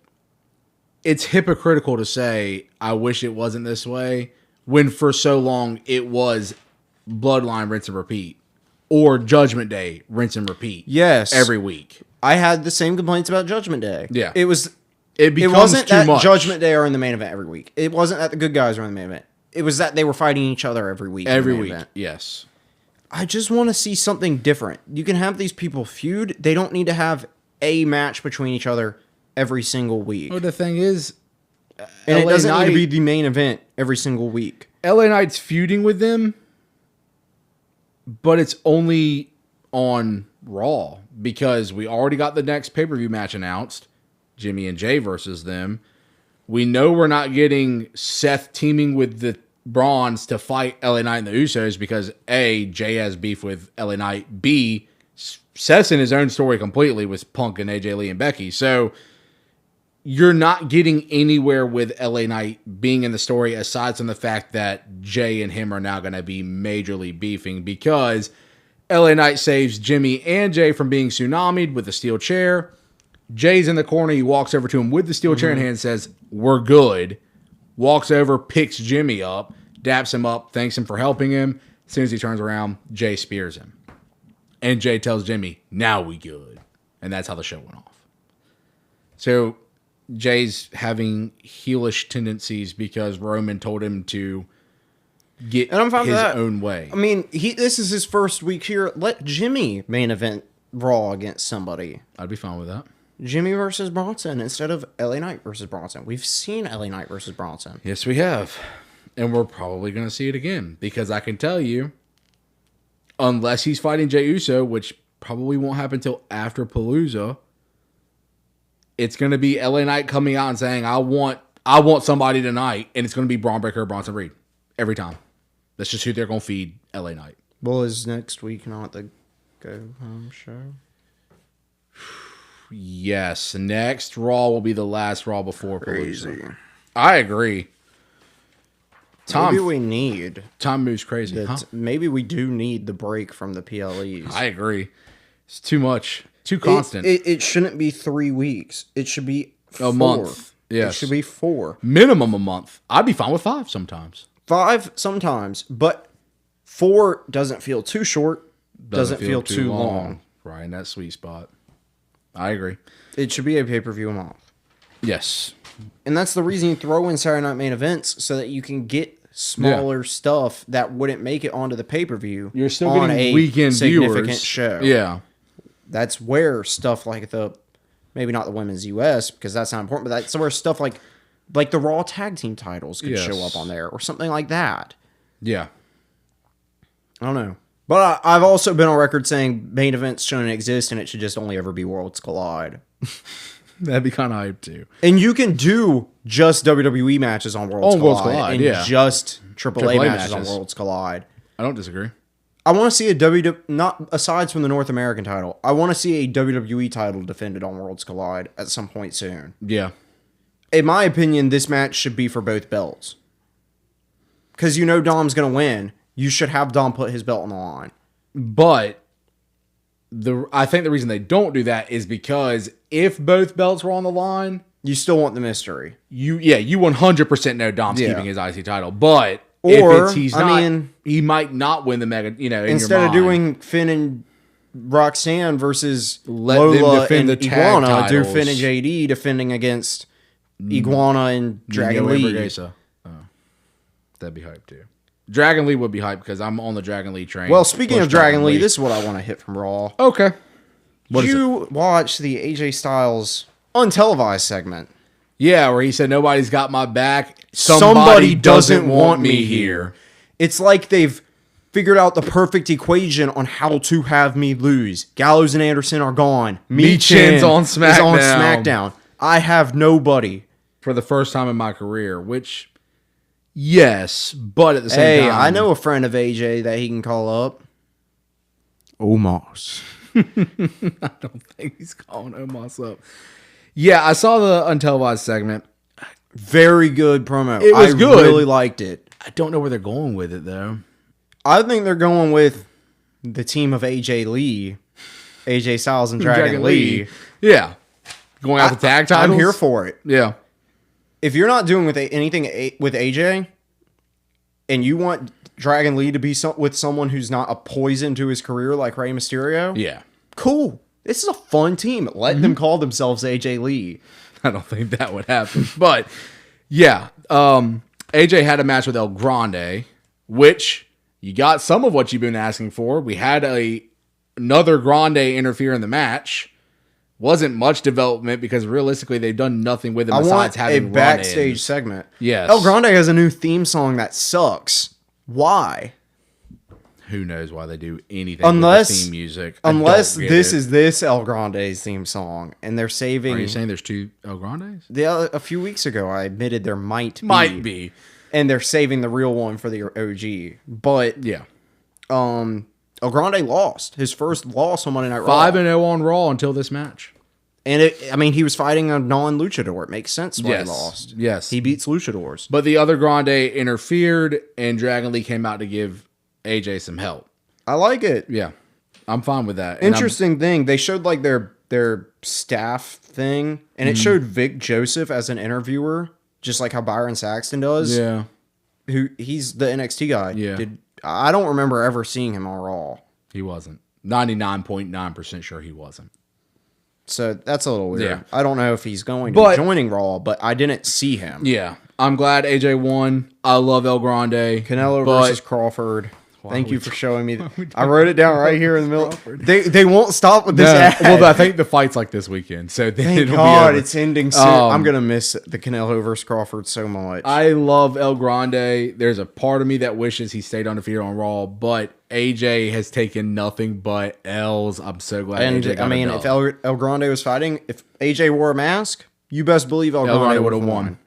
it's hypocritical to say, I wish it wasn't this way, when for so long it was Bloodline, rinse and repeat. Or Judgment Day, rinse and repeat. Yes. Every week. I had the same complaints about Judgment Day. Yeah. It wasn't too that much. Judgment Day are in the main event every week. It wasn't that the good guys are in the main event. It was that they were fighting each other every week. Every week, event. yes. I just want to see something different. You can have these people feud. They don't need to have a match between each other every single week. Well, the thing is, and LA it doesn't Knight, need to be the main event every single week. LA Knight's feuding with them, but it's only on Raw because we already got the next pay-per-view match announced, Jimmy and Jay versus them. We know we're not getting Seth teaming with the Brawns to fight LA Knight and the Usos because A, Jay has beef with LA Knight. B, Seth's in his own story completely with Punk and AJ Lee and Becky. So you're not getting anywhere with LA Knight being in the story aside from the fact that Jay and him are now going to be majorly beefing because LA Knight saves Jimmy and Jay from being tsunamied with a steel chair. Jay's in the corner. He walks over to him with the steel chair in hand, says, "We're good." Walks over, picks Jimmy up, daps him up, thanks him for helping him. As soon as he turns around, Jay spears him. And Jay tells Jimmy, "Now we good." And that's how the show went off. So Jay's having heelish tendencies because Roman told him to get and I'm fine his with that. own way. I mean, this is his first week here. Let Jimmy main event Raw against somebody. I'd be fine with that. Jimmy versus Bronson instead of LA Knight versus Bronson. We've seen LA Knight versus Bronson. Yes, we have. And we're probably going to see it again. Because I can tell you, unless he's fighting Jey Uso, which probably won't happen until after Palooza, it's going to be LA Knight coming out and saying, I want somebody tonight. And it's going to be Braun Breaker or Bronson Reed. Every time. That's just who they're going to feed LA Knight. Well, is next week not the go-home show? Yes, next Raw will be the last Raw before Crazy. Palooza. I agree. Maybe we need. Time moves crazy. Maybe we do need the break from the PLEs. I agree. It's too much. Too constant. It shouldn't be 3 weeks. It should be 4. A month. Yes. It should be 4. Minimum a month. I'd be fine with 5 sometimes. 5 sometimes, but 4 doesn't feel too short. Doesn't feel too long. Right in that sweet spot. I agree. It should be a pay-per-view a month. Yes. And that's the reason you throw in Saturday Night Main Events, so that you can get smaller stuff that wouldn't make it onto the pay-per-view. You're still on getting a weekend significant viewers. show. Yeah. That's where stuff like maybe not the Women's US, because that's not important, but that's where stuff like the Raw Tag Team titles could show up on there, or something like that. Yeah. I don't know. But I've also been on record saying main events shouldn't exist, and it should just only ever be Worlds Collide. That'd be kind of hype, too. And you can do just WWE matches on Worlds Collide. And just AAA matches on Worlds Collide. I don't disagree. I want to see a not aside from the North American title, I want to see a WWE title defended on Worlds Collide at some point soon. Yeah. In my opinion, this match should be for both belts. Because you know Dom's going to win. You should have Dom put his belt on the line. But I think the reason they don't do that is because if both belts were on the line, you still want the mystery. You 100% know Dom's keeping his IC title. But or he might not win the mega. Instead of doing Finn and Roxanne versus Let Lola them defend and the tag Iguana, titles. do Finn and JD defending against Iguana and Dragon Lee. That'd be hype too. Dragon Lee would be hype because I'm on the Dragon Lee train. Well, speaking of Dragon Lee, this is what I want to hit from Raw. Okay. Did you watch the AJ Styles untelevised segment? Yeah, where he said, "Nobody's got my back. Somebody doesn't want me here." It's like they've figured out the perfect equation on how to have me lose. Gallows and Anderson are gone. Michin's on SmackDown. Is on SmackDown. I have nobody. For the first time in my career, which, yes, but at the same time. Hey, I know a friend of AJ that he can call up. Omos. I don't think he's calling Omos up. Yeah, I saw the untelevised segment. Very good promo. It was good. I really liked it. I don't know where they're going with it, though. I think they're going with the team of AJ Styles and Dragon Lee. Yeah. Going out the tag titles. I'm here for it. Yeah. If you're not doing anything with AJ and you want Dragon Lee to be with someone who's not a poison to his career like Rey Mysterio, yeah, cool. This is a fun team. Let them call themselves AJ Lee. I don't think that would happen. But, yeah. AJ had a match with El Grande, which you got some of what you've been asking for. We had another Grande interfere in the match. Wasn't much development because realistically they've done nothing with him besides having a backstage segment. Yes. El Grande has a new theme song that sucks. Why? Who knows why they do anything with the theme music? Unless this is this El Grande's theme song and they're saving... Are you saying there's two El Grandes? A few weeks ago I admitted there might be. And they're saving the real one for the OG. But yeah. El Grande lost his first loss on Monday Night Raw. 5-0 on Raw until this match. And he was fighting a non-luchador. It makes sense why he lost. Yes. He beats luchadors. But the other Grande interfered and Dragon Lee came out to give AJ some help. I like it. Yeah. I'm fine with that. Interesting thing. They showed like their staff thing and it showed Vic Joseph as an interviewer, just like how Byron Saxton does. Yeah. He's the NXT guy. Yeah. I don't remember ever seeing him on Raw. He wasn't. 99.9% sure he wasn't. So that's a little weird. Yeah. I don't know if he's going to be joining Raw, but I didn't see him. Yeah. I'm glad AJ won. I love El Grande. Canelo versus Crawford. Thank you for showing me. I wrote it down right here in the middle. They won't stop with this ad. Well, I think the fight's like this weekend. So thank God it's ending soon. I'm going to miss the Canelo versus Crawford so much. I love El Grande. There's a part of me that wishes he stayed undefeated on Raw, but AJ has taken nothing but L's. I'm so glad AJ got a dub. If El Grande was fighting, if AJ wore a mask, you best believe El Grande would have won.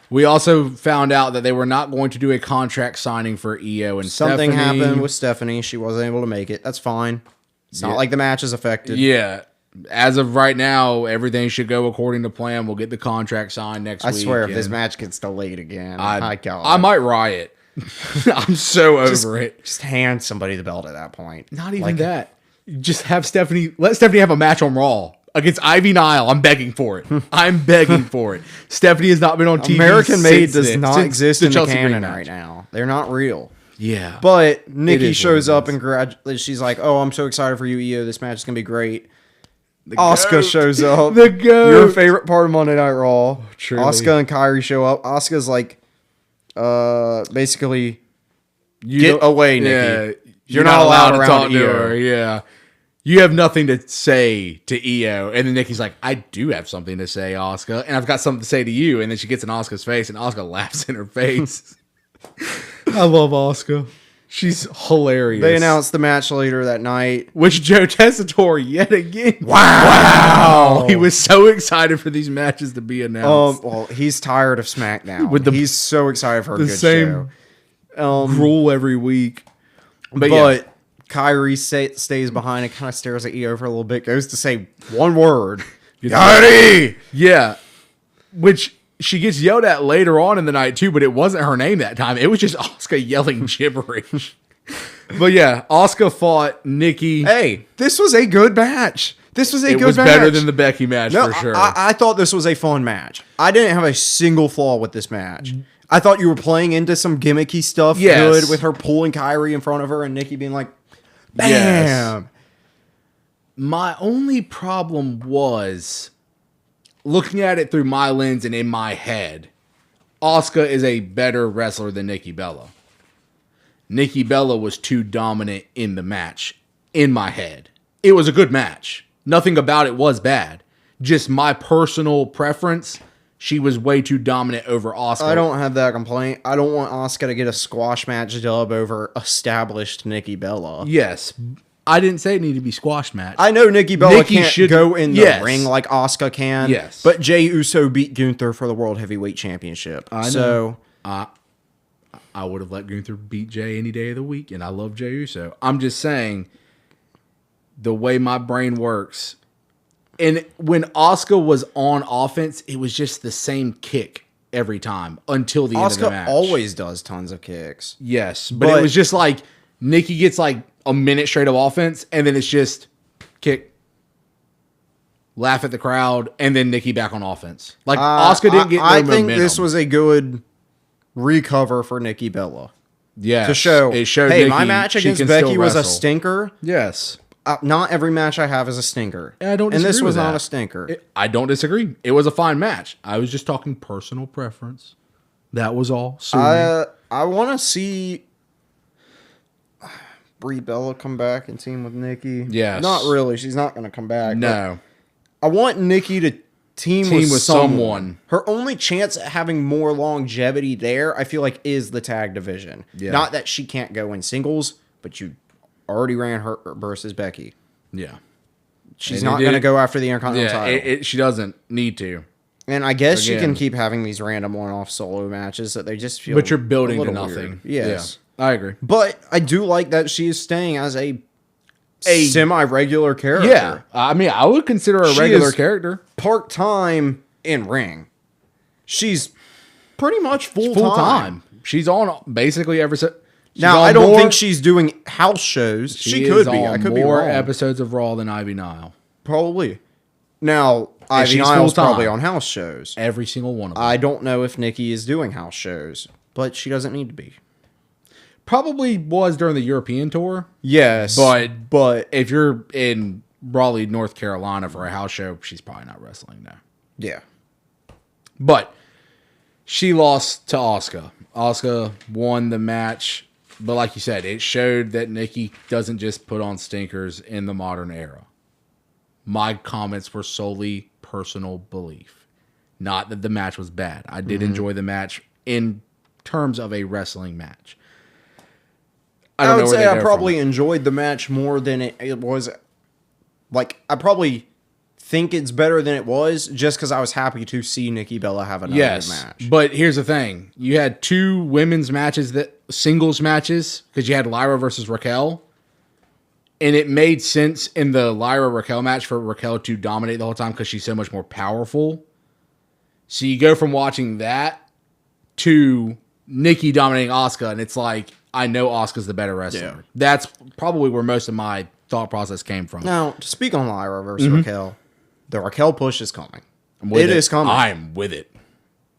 We also found out that they were not going to do a contract signing for EO and Something Stephanie. happened with Stephanie. She wasn't able to make it. That's fine. It's not like the match is affected. Yeah. As of right now, everything should go according to plan. We'll get the contract signed next week. I swear, if this match gets delayed again, I might riot. I'm so over it. Just hand somebody the belt at that point. Not even that. Just have Stephanie. Let Stephanie have a match on Raw. Against Ivy Nile. I'm begging for it. I'm begging for it. Stephanie has not been on TV. American Made does not exist in the canon right now. They're not real. Yeah. But Nikki shows up and she's like, oh, I'm so excited for you, EO. This match is going to be great. Asuka shows up. The GOAT. Your favorite part of Monday Night Raw. Truly. Asuka and Kairi show up. Asuka's like, basically, get away, Nikki. Yeah, you're not allowed to talk to her. Yeah. You have nothing to say to EO. And then Nikki's like, I do have something to say, Asuka. And I've got something to say to you. And then she gets in Asuka's face and Asuka laughs in her face. I love Asuka. She's hilarious. They announced the match later that night. Which Joe Tessitore yet again. Wow. He was so excited for these matches to be announced. Well, he's tired of SmackDown. He's so excited for a good show. Rule every week. But Kairi stays behind and kind of stares at EO for a little bit. Goes to say one word. Kairi! Yeah. Which she gets yelled at later on in the night too, but it wasn't her name that time. It was just Asuka yelling gibberish. But yeah, Asuka fought Nikki. Hey, this was a good match. It was better than the Becky match for sure. I thought this was a fun match. I didn't have a single flaw with this match. I thought you were playing into some gimmicky stuff good with her pulling Kairi in front of her and Nikki being like, bam. Yes. My only problem was looking at it through my lens and in my head. Asuka is a better wrestler than Nikki Bella. Nikki Bella was too dominant in the match in my head. It was a good match. Nothing about it was bad. Just my personal preference. She was way too dominant over Asuka. I don't have that complaint. I don't want Asuka to get a squash match dub over established Nikki Bella. Yes. I didn't say it needed to be squash match. I know Nikki Bella can't go in the ring like Asuka can. Yes. But Jey Uso beat Gunther for the World Heavyweight Championship. I know. I would have let Gunther beat Jey any day of the week, and I love Jey Uso. I'm just saying, the way my brain works, and when Asuka was on offense, it was just the same kick every time until the end of the match. Asuka always does tons of kicks. Yes, but it was just like Nikki gets like a minute straight of offense, and then it's just kick, laugh at the crowd, and then Nikki back on offense. Like Asuka didn't get no I think momentum. this was a good recover for Nikki Bella. Yeah, To show, it showed hey, Nikki, my match she against can Becky still was a wrestle. stinker. Yes. Not every match I have is a stinker. I don't and this disagree was with not that. a stinker. I don't disagree. It was a fine match. I was just talking personal preference. That was all. I want to see Brie Bella come back and team with Nikki. Yes. Not really. She's not going to come back. No. I want Nikki to team with someone. Her only chance at having more longevity there, I feel like, is the tag division. Yeah. Not that she can't go in singles, but you already ran her versus Becky. Yeah. She's not going to go after the Intercontinental title. She doesn't need to. And I guess she Again. can keep having these random one-off solo matches that they just feel. But you're building a to little nothing. weird. Yes. Yeah, I agree. But I do like that she is staying as a semi-regular character. Yeah. I mean, I would consider her a She regular is- character. Part-time in ring. She's pretty much full-time. Full time. She's on basically every set. Now, I don't think she's doing house shows. She could be. I could be more wrong. episodes of Raw than Ivy Nile. Probably. Now, Ivy she's Nile's full-time. probably on house shows. Every single one of them. I don't know if Nikki is doing house shows, but she doesn't need to be. Probably was during the European tour. Yes, But if you're in Raleigh, North Carolina for a house show, she's probably not wrestling now. yeah. But she lost to Asuka. Asuka won the match. But like you said, it showed that Nikki doesn't just put on stinkers in the modern era. My comments were solely personal belief. Not that the match was bad. I did enjoy the match in terms of a wrestling match. I would say I from probably it. enjoyed the match more than it was. Like, I probably think it's better than it was just because I was happy to see Nikki Bella have another match. But here's the thing. You had two women's matches, singles matches, because you had Lyra versus Raquel. And it made sense in the Lyra-Raquel match for Raquel to dominate the whole time because she's so much more powerful. So you go from watching that to Nikki dominating Asuka, and it's like, I know Asuka's the better wrestler. Yeah. That's probably where most of my thought process came from. Now, to speak on Lyra versus Raquel, the Raquel push is coming. It is coming. I'm with it.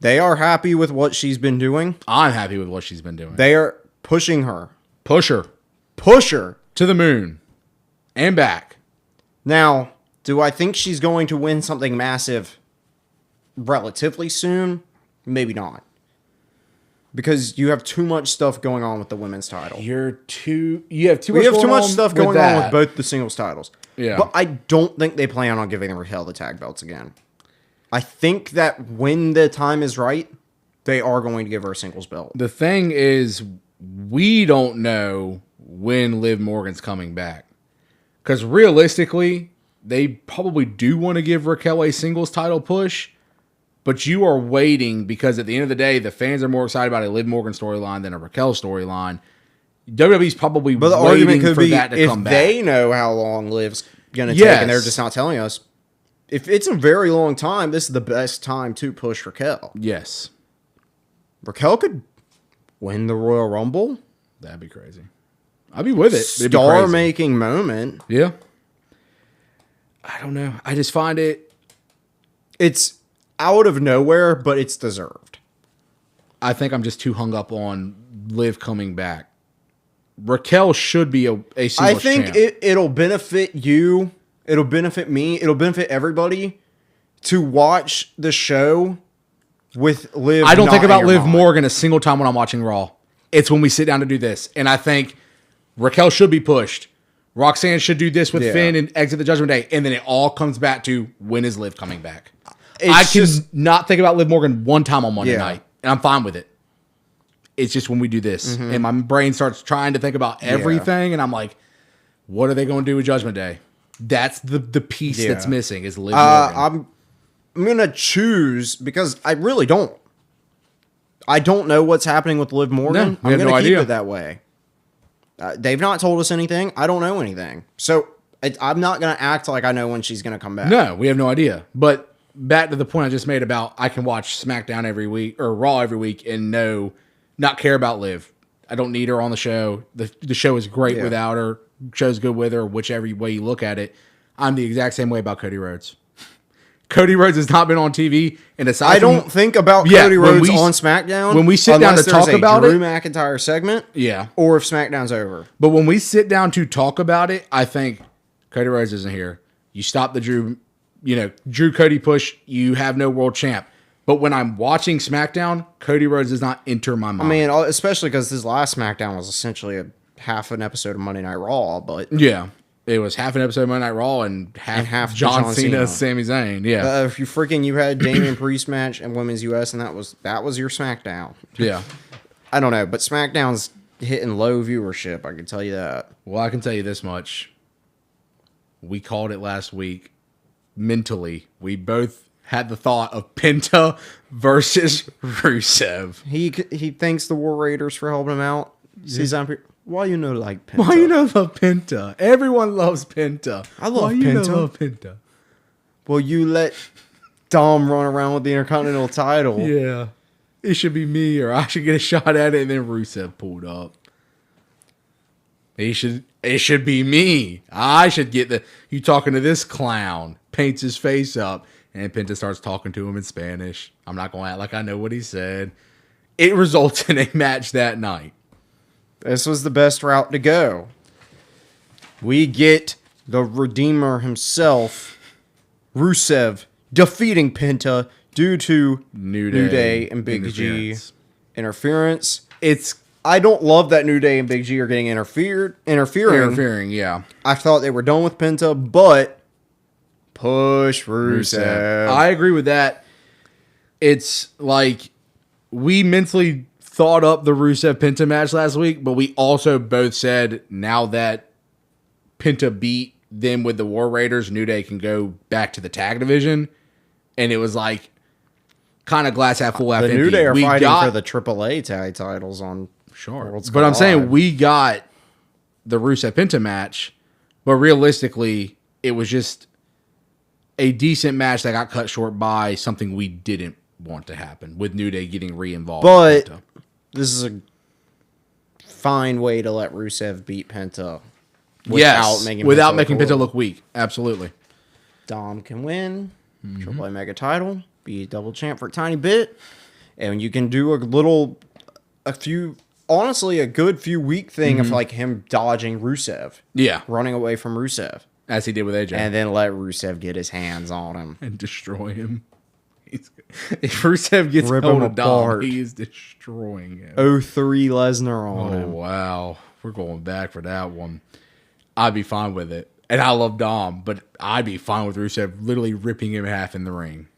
They are happy with what she's been doing. I'm happy with what she's been doing. They are pushing her. Push her Push her. to the moon and back. Now, do I think she's going to win something massive relatively soon? Maybe not. Because you have too much stuff going on with the women's title. You have too We have too much stuff going on with both the singles titles. Yeah. But I don't think they plan on giving Raquel the tag belts again. I think that when the time is right, they are going to give her a singles belt. The thing is, we don't know when Liv Morgan's coming back. Because realistically, they probably do want to give Raquel a singles title push. But you are waiting because at the end of the day, the fans are more excited about a Liv Morgan storyline than a Raquel storyline. WWE's probably But the waiting argument could for be that to if come back. they know how long Liv's going to take and they're just not telling us. If it's a very long time, this is the best time to push Raquel. Yes. Raquel could win the Royal Rumble. That'd be crazy. I'd be with it. It'd be crazy. Star-making moment. Yeah. I don't know. I just find it... It's out of nowhere, but it's deserved. I think I'm just too hung up on Liv coming back. Raquel should be a singles I think champ. it'll benefit you. It'll benefit me. It'll benefit everybody to watch the show with Liv. I don't not think in about your Liv mind. Morgan a single time when I'm watching Raw. It's when we sit down to do this. And I think Raquel should be pushed. Roxanne should do this with Yeah. Finn and exit the Judgment Day. And then it all comes back to when is Liv coming back? It's I can just- not think about Liv Morgan one time on Monday Yeah. night. And I'm fine with it. It's just when we do this. And my brain starts trying to think about everything. And I'm like, what are they going to do with Judgment Day? That's the piece Yeah. that's missing is Liv Morgan. I'm gonna choose because I really don't. I don't know what's happening with Liv Morgan. No, we I'm have gonna no keep idea. it that way. They've not told us anything. I don't know anything, so I'm not gonna act like I know when she's gonna come back. No, we have no idea. But back to the point I just made about I can watch SmackDown every week or Raw every week and not care about Liv. I don't need her on the show. The show is great without her. Show's good with her, whichever way you look at it. I'm the exact same way about Cody Rhodes. Cody Rhodes has not been on TV, and aside I don't think about Cody Rhodes on SmackDown when we sit down to talk about Drew McIntyre segment. Yeah, or if SmackDown's over. But when we sit down to talk about it, I think Cody Rhodes isn't here. You stop the Drew Cody push. You have no world champ. But when I'm watching SmackDown, Cody Rhodes does not enter my mind. I mean, especially because this last SmackDown was essentially a half an episode of Monday Night Raw. But yeah, it was half an episode of Monday Night Raw and half John Cena, Sami Zayn. Yeah, if you had Damian Priest match and Women's US, and that was your SmackDown. Yeah, I don't know, but SmackDown's hitting low viewership. I can tell you that. Well, I can tell you this much. We called it last week. Mentally, we both had the thought of Penta versus Rusev. He thanks the War Raiders for helping him out. Why you know like Penta? Why you know love Penta? Everyone loves Penta. I love Penta. You know love Penta? Well, you let Dom run around with the Intercontinental title. Yeah. It should be me, or I should get a shot at it, and then Rusev pulled up. It should be me. I should get you talking to this clown, paints his face up, and Penta starts talking to him in Spanish. I'm not going to act like I know what he said. It results in a match that night. This was the best route to go. We get the Redeemer himself, Rusev, defeating Penta due to New Day and Big G interference. I don't love that New Day and Big G are getting interfering. Yeah. I thought they were done with Penta, but push Rusev. I agree with that. It's like we mentally thought up the Rusev Penta match last week, but we also both said now that Penta beat them with the War Raiders, New Day can go back to the tag division. And it was like kind of glass half full, half empty. The New Day are fighting for the AAA tag titles on Worlds But I'm saying we got the Rusev Penta match, but realistically, it was just a decent match that got cut short by something we didn't want to happen, with New Day getting re-involved. But this is a fine way to let Rusev beat Penta without making Penta look weak. Absolutely. Dom can win. AAA Mega title. Be a double champ for a tiny bit. And you can do a good few week thing of like him dodging Rusev. Yeah. Running away from Rusev. As he did with AJ. And then let Rusev get his hands on him. And destroy him. If Rusev gets hold of Dom, he is destroying him. 0-3 Lesnar on him. Oh, wow. We're going back for that one. I'd be fine with it. And I love Dom, but I'd be fine with Rusev literally ripping him in half in the ring.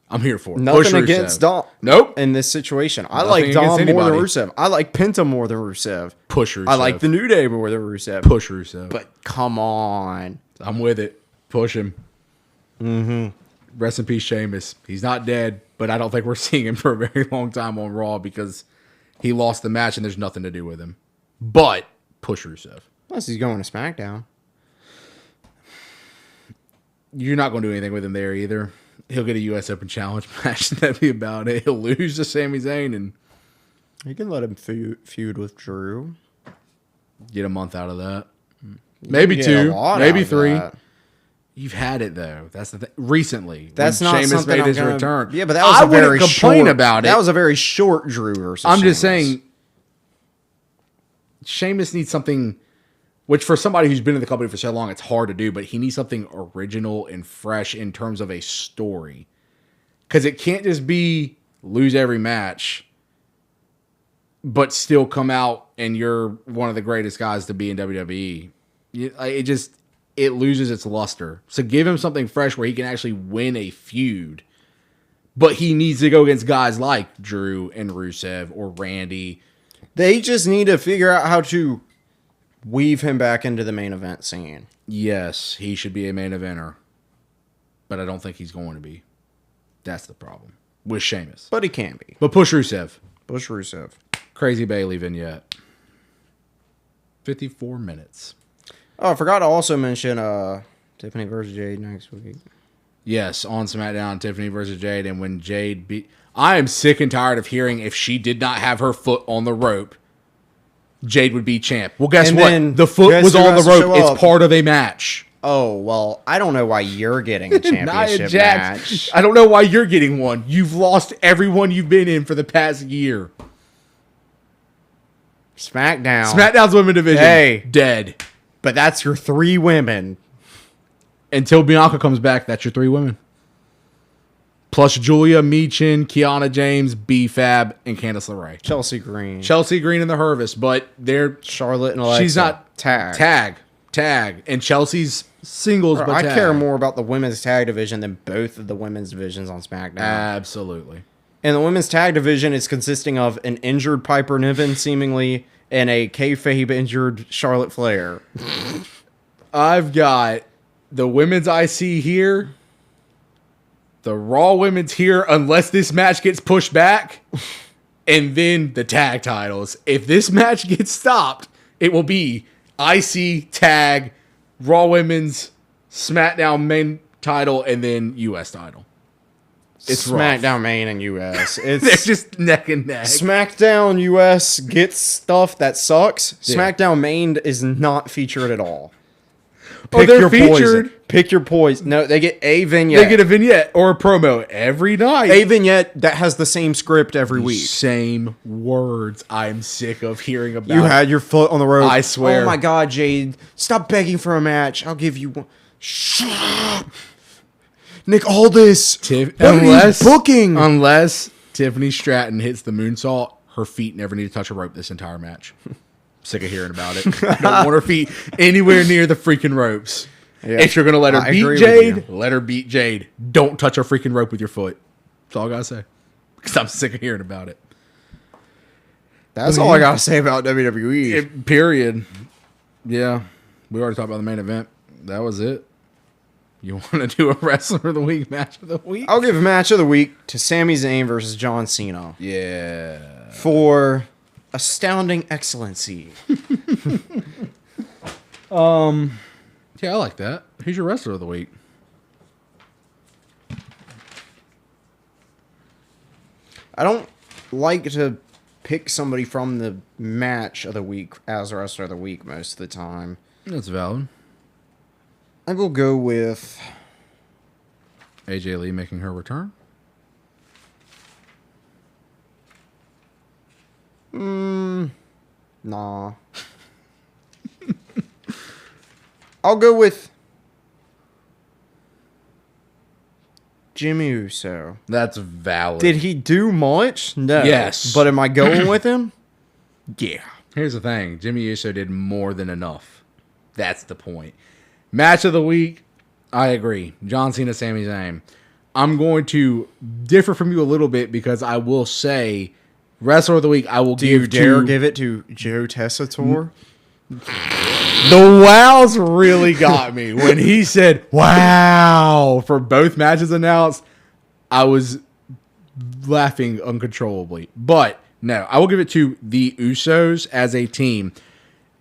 I'm here for it. Nothing against Dom. Nope. In this situation. I like Dom more than Rusev. I like Penta more than Rusev. Push Rusev. I like the New Day more than Rusev. Push Rusev. But come on. I'm with it. Push him. Rest in peace, Sheamus. He's not dead, but I don't think we're seeing him for a very long time on Raw because he lost the match and there's nothing to do with him. But push Rusev. Unless he's going to SmackDown. You're not going to do anything with him there either. He'll get a U.S. Open Challenge match, and that'd be about it. He'll lose to Sami Zayn, and you can let him feud with Drew. Get a month out of that. Maybe 2, maybe 3. You've had it though. That's the thing. Recently, that's not Sheamus something made his return. Yeah, but that was very short. About it. That was a very short Drew versus. I'm just saying, Sheamus needs something. Which for somebody who's been in the company for so long, it's hard to do, but he needs something original and fresh in terms of a story. Because it can't just be lose every match, but still come out and you're one of the greatest guys to be in WWE. It loses its luster. So give him something fresh where he can actually win a feud. But he needs to go against guys like Drew and Rusev or Randy. They just need to figure out how to weave him back into the main event scene. Yes, he should be a main eventer. But I don't think he's going to be. That's the problem. With Sheamus. But he can be. But push Rusev. Push Rusev. Crazy Bayley vignette. 54 minutes. Oh, I forgot to also mention Tiffany versus Jade next week. Yes, on SmackDown, Tiffany versus Jade. And when Jade beat... I am sick and tired of hearing if she did not have her foot on the rope, Jade would be champ. Well, guess And what? then The foot guess was who on the has to show rope. It's up? part of a match. Oh, well, I don't know why you're getting a Nia championship Jax. match. I don't know why you're getting one. You've lost everyone you've been in for the past year. SmackDown. SmackDown's women division. Hey. Dead. But that's your 3 women. Until Bianca comes back, that's your 3 women. Plus Julia, Meechin, Kiana James, B-Fab, and Candice LeRae. Chelsea Green. Chelsea Green and the Hervis, but they're... Charlotte and Alexa. She's not... Tag. And Chelsea's singles, but I tag. care more about the women's tag division than both of the women's divisions on SmackDown. Absolutely. And the women's tag division is consisting of an injured Piper Niven, seemingly, and a kayfabe injured Charlotte Flair. I've got the women's IC here, the Raw women's here, unless this match gets pushed back, and then the tag titles. If this match gets stopped, it will be IC, tag, Raw women's, SmackDown main title, and then US title. It's SmackDown main and US. They're just neck and neck. SmackDown US gets stuff that sucks. Yeah. SmackDown main is not featured at all. They're featured. Pick your poison. No, they get a vignette. They get a vignette or a promo every night. A vignette that has the same script every week. Same words. I'm sick of hearing about. You had your foot on the rope. I swear. Oh my God, Jade. Stop begging for a match. I'll give you one. Shut up. Nick Aldis. Unless Tiffany Stratton hits the moonsault, her feet never need to touch a rope this entire match. Sick of hearing about it. I don't want her feet anywhere near the freaking ropes. Yeah. If you're going to let her beat Jade, let her beat Jade. Don't touch her freaking rope with your foot. That's all I got to say. Because I'm sick of hearing about it. That's all I got to say about WWE. Period. Yeah. We already talked about the main event. That was it. You want to do a Wrestler of the Week, Match of the Week? I'll give Match of the Week to Sami Zayn versus John Cena. Yeah. For astounding excellency. Yeah, I like that. Who's your Wrestler of the Week? I don't like to pick somebody from the match of the week as Wrestler of the Week most of the time. That's valid. I will go with AJ Lee making her return. Nah. I'll go with Jimmy Uso. That's valid. Did he do much? No. Yes. But am I going with him? Yeah. Here's the thing. Jimmy Uso did more than enough. That's the point. Match of the week, I agree. John Cena, Sami Zayn. I'm going to differ from you a little bit because I will say Wrestler of the Week, I will give to... Do you dare give it to Joe Tessitore? The wows really got me. When he said, wow, for both matches announced, I was laughing uncontrollably. But, no, I will give it to the Usos as a team.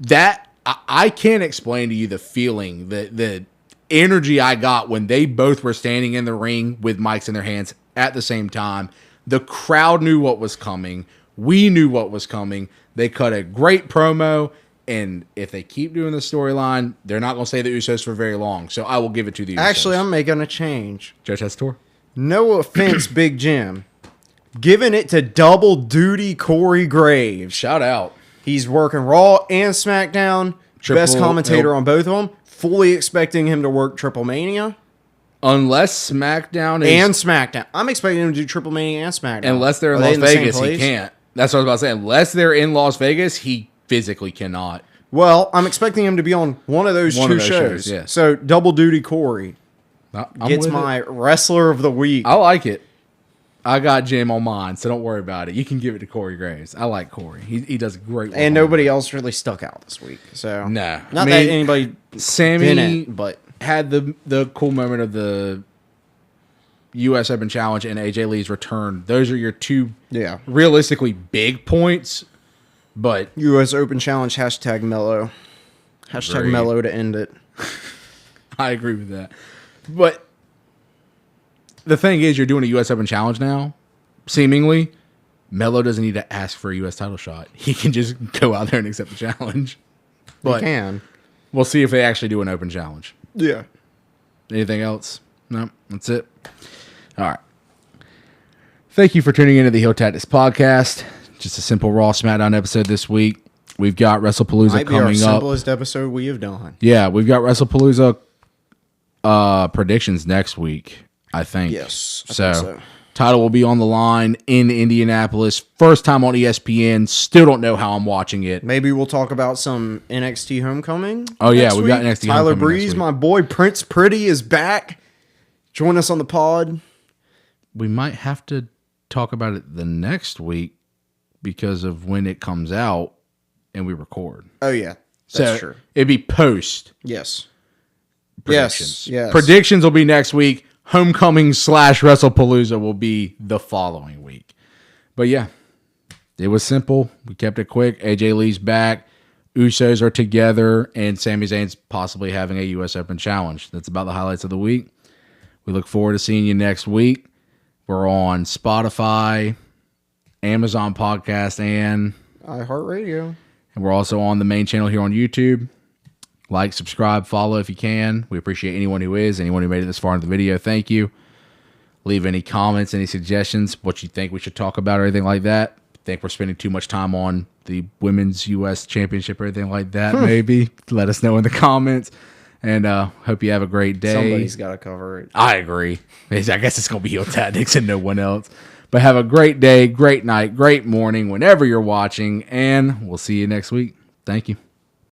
That, I can't explain to you the feeling, the energy I got when they both were standing in the ring with mics in their hands at the same time. The crowd knew what was coming. We knew what was coming. They cut a great promo. And if they keep doing the storyline, they're not going to stay the Usos for very long. So I will give it to the Usos. Actually, I'm making a change. Joe Tessitore? No offense, Big Jim. Giving it to double duty Corey Graves. Shout out. He's working Raw and SmackDown. Best commentator on both of them. Fully expecting him to work Triple Mania. Unless SmackDown is... And SmackDown. I'm expecting him to do Triple Mania and SmackDown. Unless they're in Las Vegas, he can't. That's what I was about to say. Unless they're in Las Vegas, he physically cannot. Well, I'm expecting him to be on one of those two shows. Yes. So, double duty Corey I'm gets my Wrestler of the Week. I like it. I got Jim on mine, so don't worry about it. You can give it to Corey Graves. I like Corey. He does great work. And nobody else really stuck out this week. So no. Not that anybody Sami didn't, but had the cool moment of the US Open Challenge and AJ Lee's return. Those are your two realistically big points. But US Open Challenge # mellow. # mellow to end it. I agree with that. But the thing is, you're doing a US Open Challenge now, seemingly. Melo doesn't need to ask for a U.S. title shot. He can just go out there and accept the challenge. But he can. We'll see if they actually do an open challenge. Yeah. Anything else? No, that's it. All right. Thank you for tuning into the Heel Tactics Podcast. Just a simple Raw SmackDown episode this week. We've got Wrestlepalooza Might be coming our up. simplest episode we have done. Yeah, we've got Wrestlepalooza predictions next week, I think. Yes. I So, think so. Title will be on the line in Indianapolis. First time on ESPN. Still don't know how I'm watching it. Maybe we'll talk about some NXT Homecoming. Oh, yeah, we've got NXT Tyler Homecoming Breeze, next week. my boy Prince Pretty is back. Join us on the pod. We might have to talk about it the next week because of when it comes out and we record. Oh, yeah. That's So true. it'd be post Yes. predictions. Yes. Predictions will be next week. Homecoming / Wrestlepalooza will be the following week. But yeah, it was simple. We kept it quick. AJ Lee's back. Usos are together. And Sami Zayn's possibly having a U.S. Open challenge. That's about the highlights of the week. We look forward to seeing you next week. We're on Spotify, Amazon Podcast, and iHeartRadio. And we're also on the main channel here on YouTube. Like, subscribe, follow if you can. We appreciate anyone who is, anyone who made it this far into the video. Thank you. Leave any comments, any suggestions, what you think we should talk about or anything like that. Think we're spending too much time on the Women's U.S. Championship or anything like that, maybe. Let us know in the comments. And hope you have a great day. Somebody's got to cover it. I agree. I guess it's going to be Heel Tactics and no one else. But have a great day, great night, great morning, whenever you're watching. And we'll see you next week. Thank you.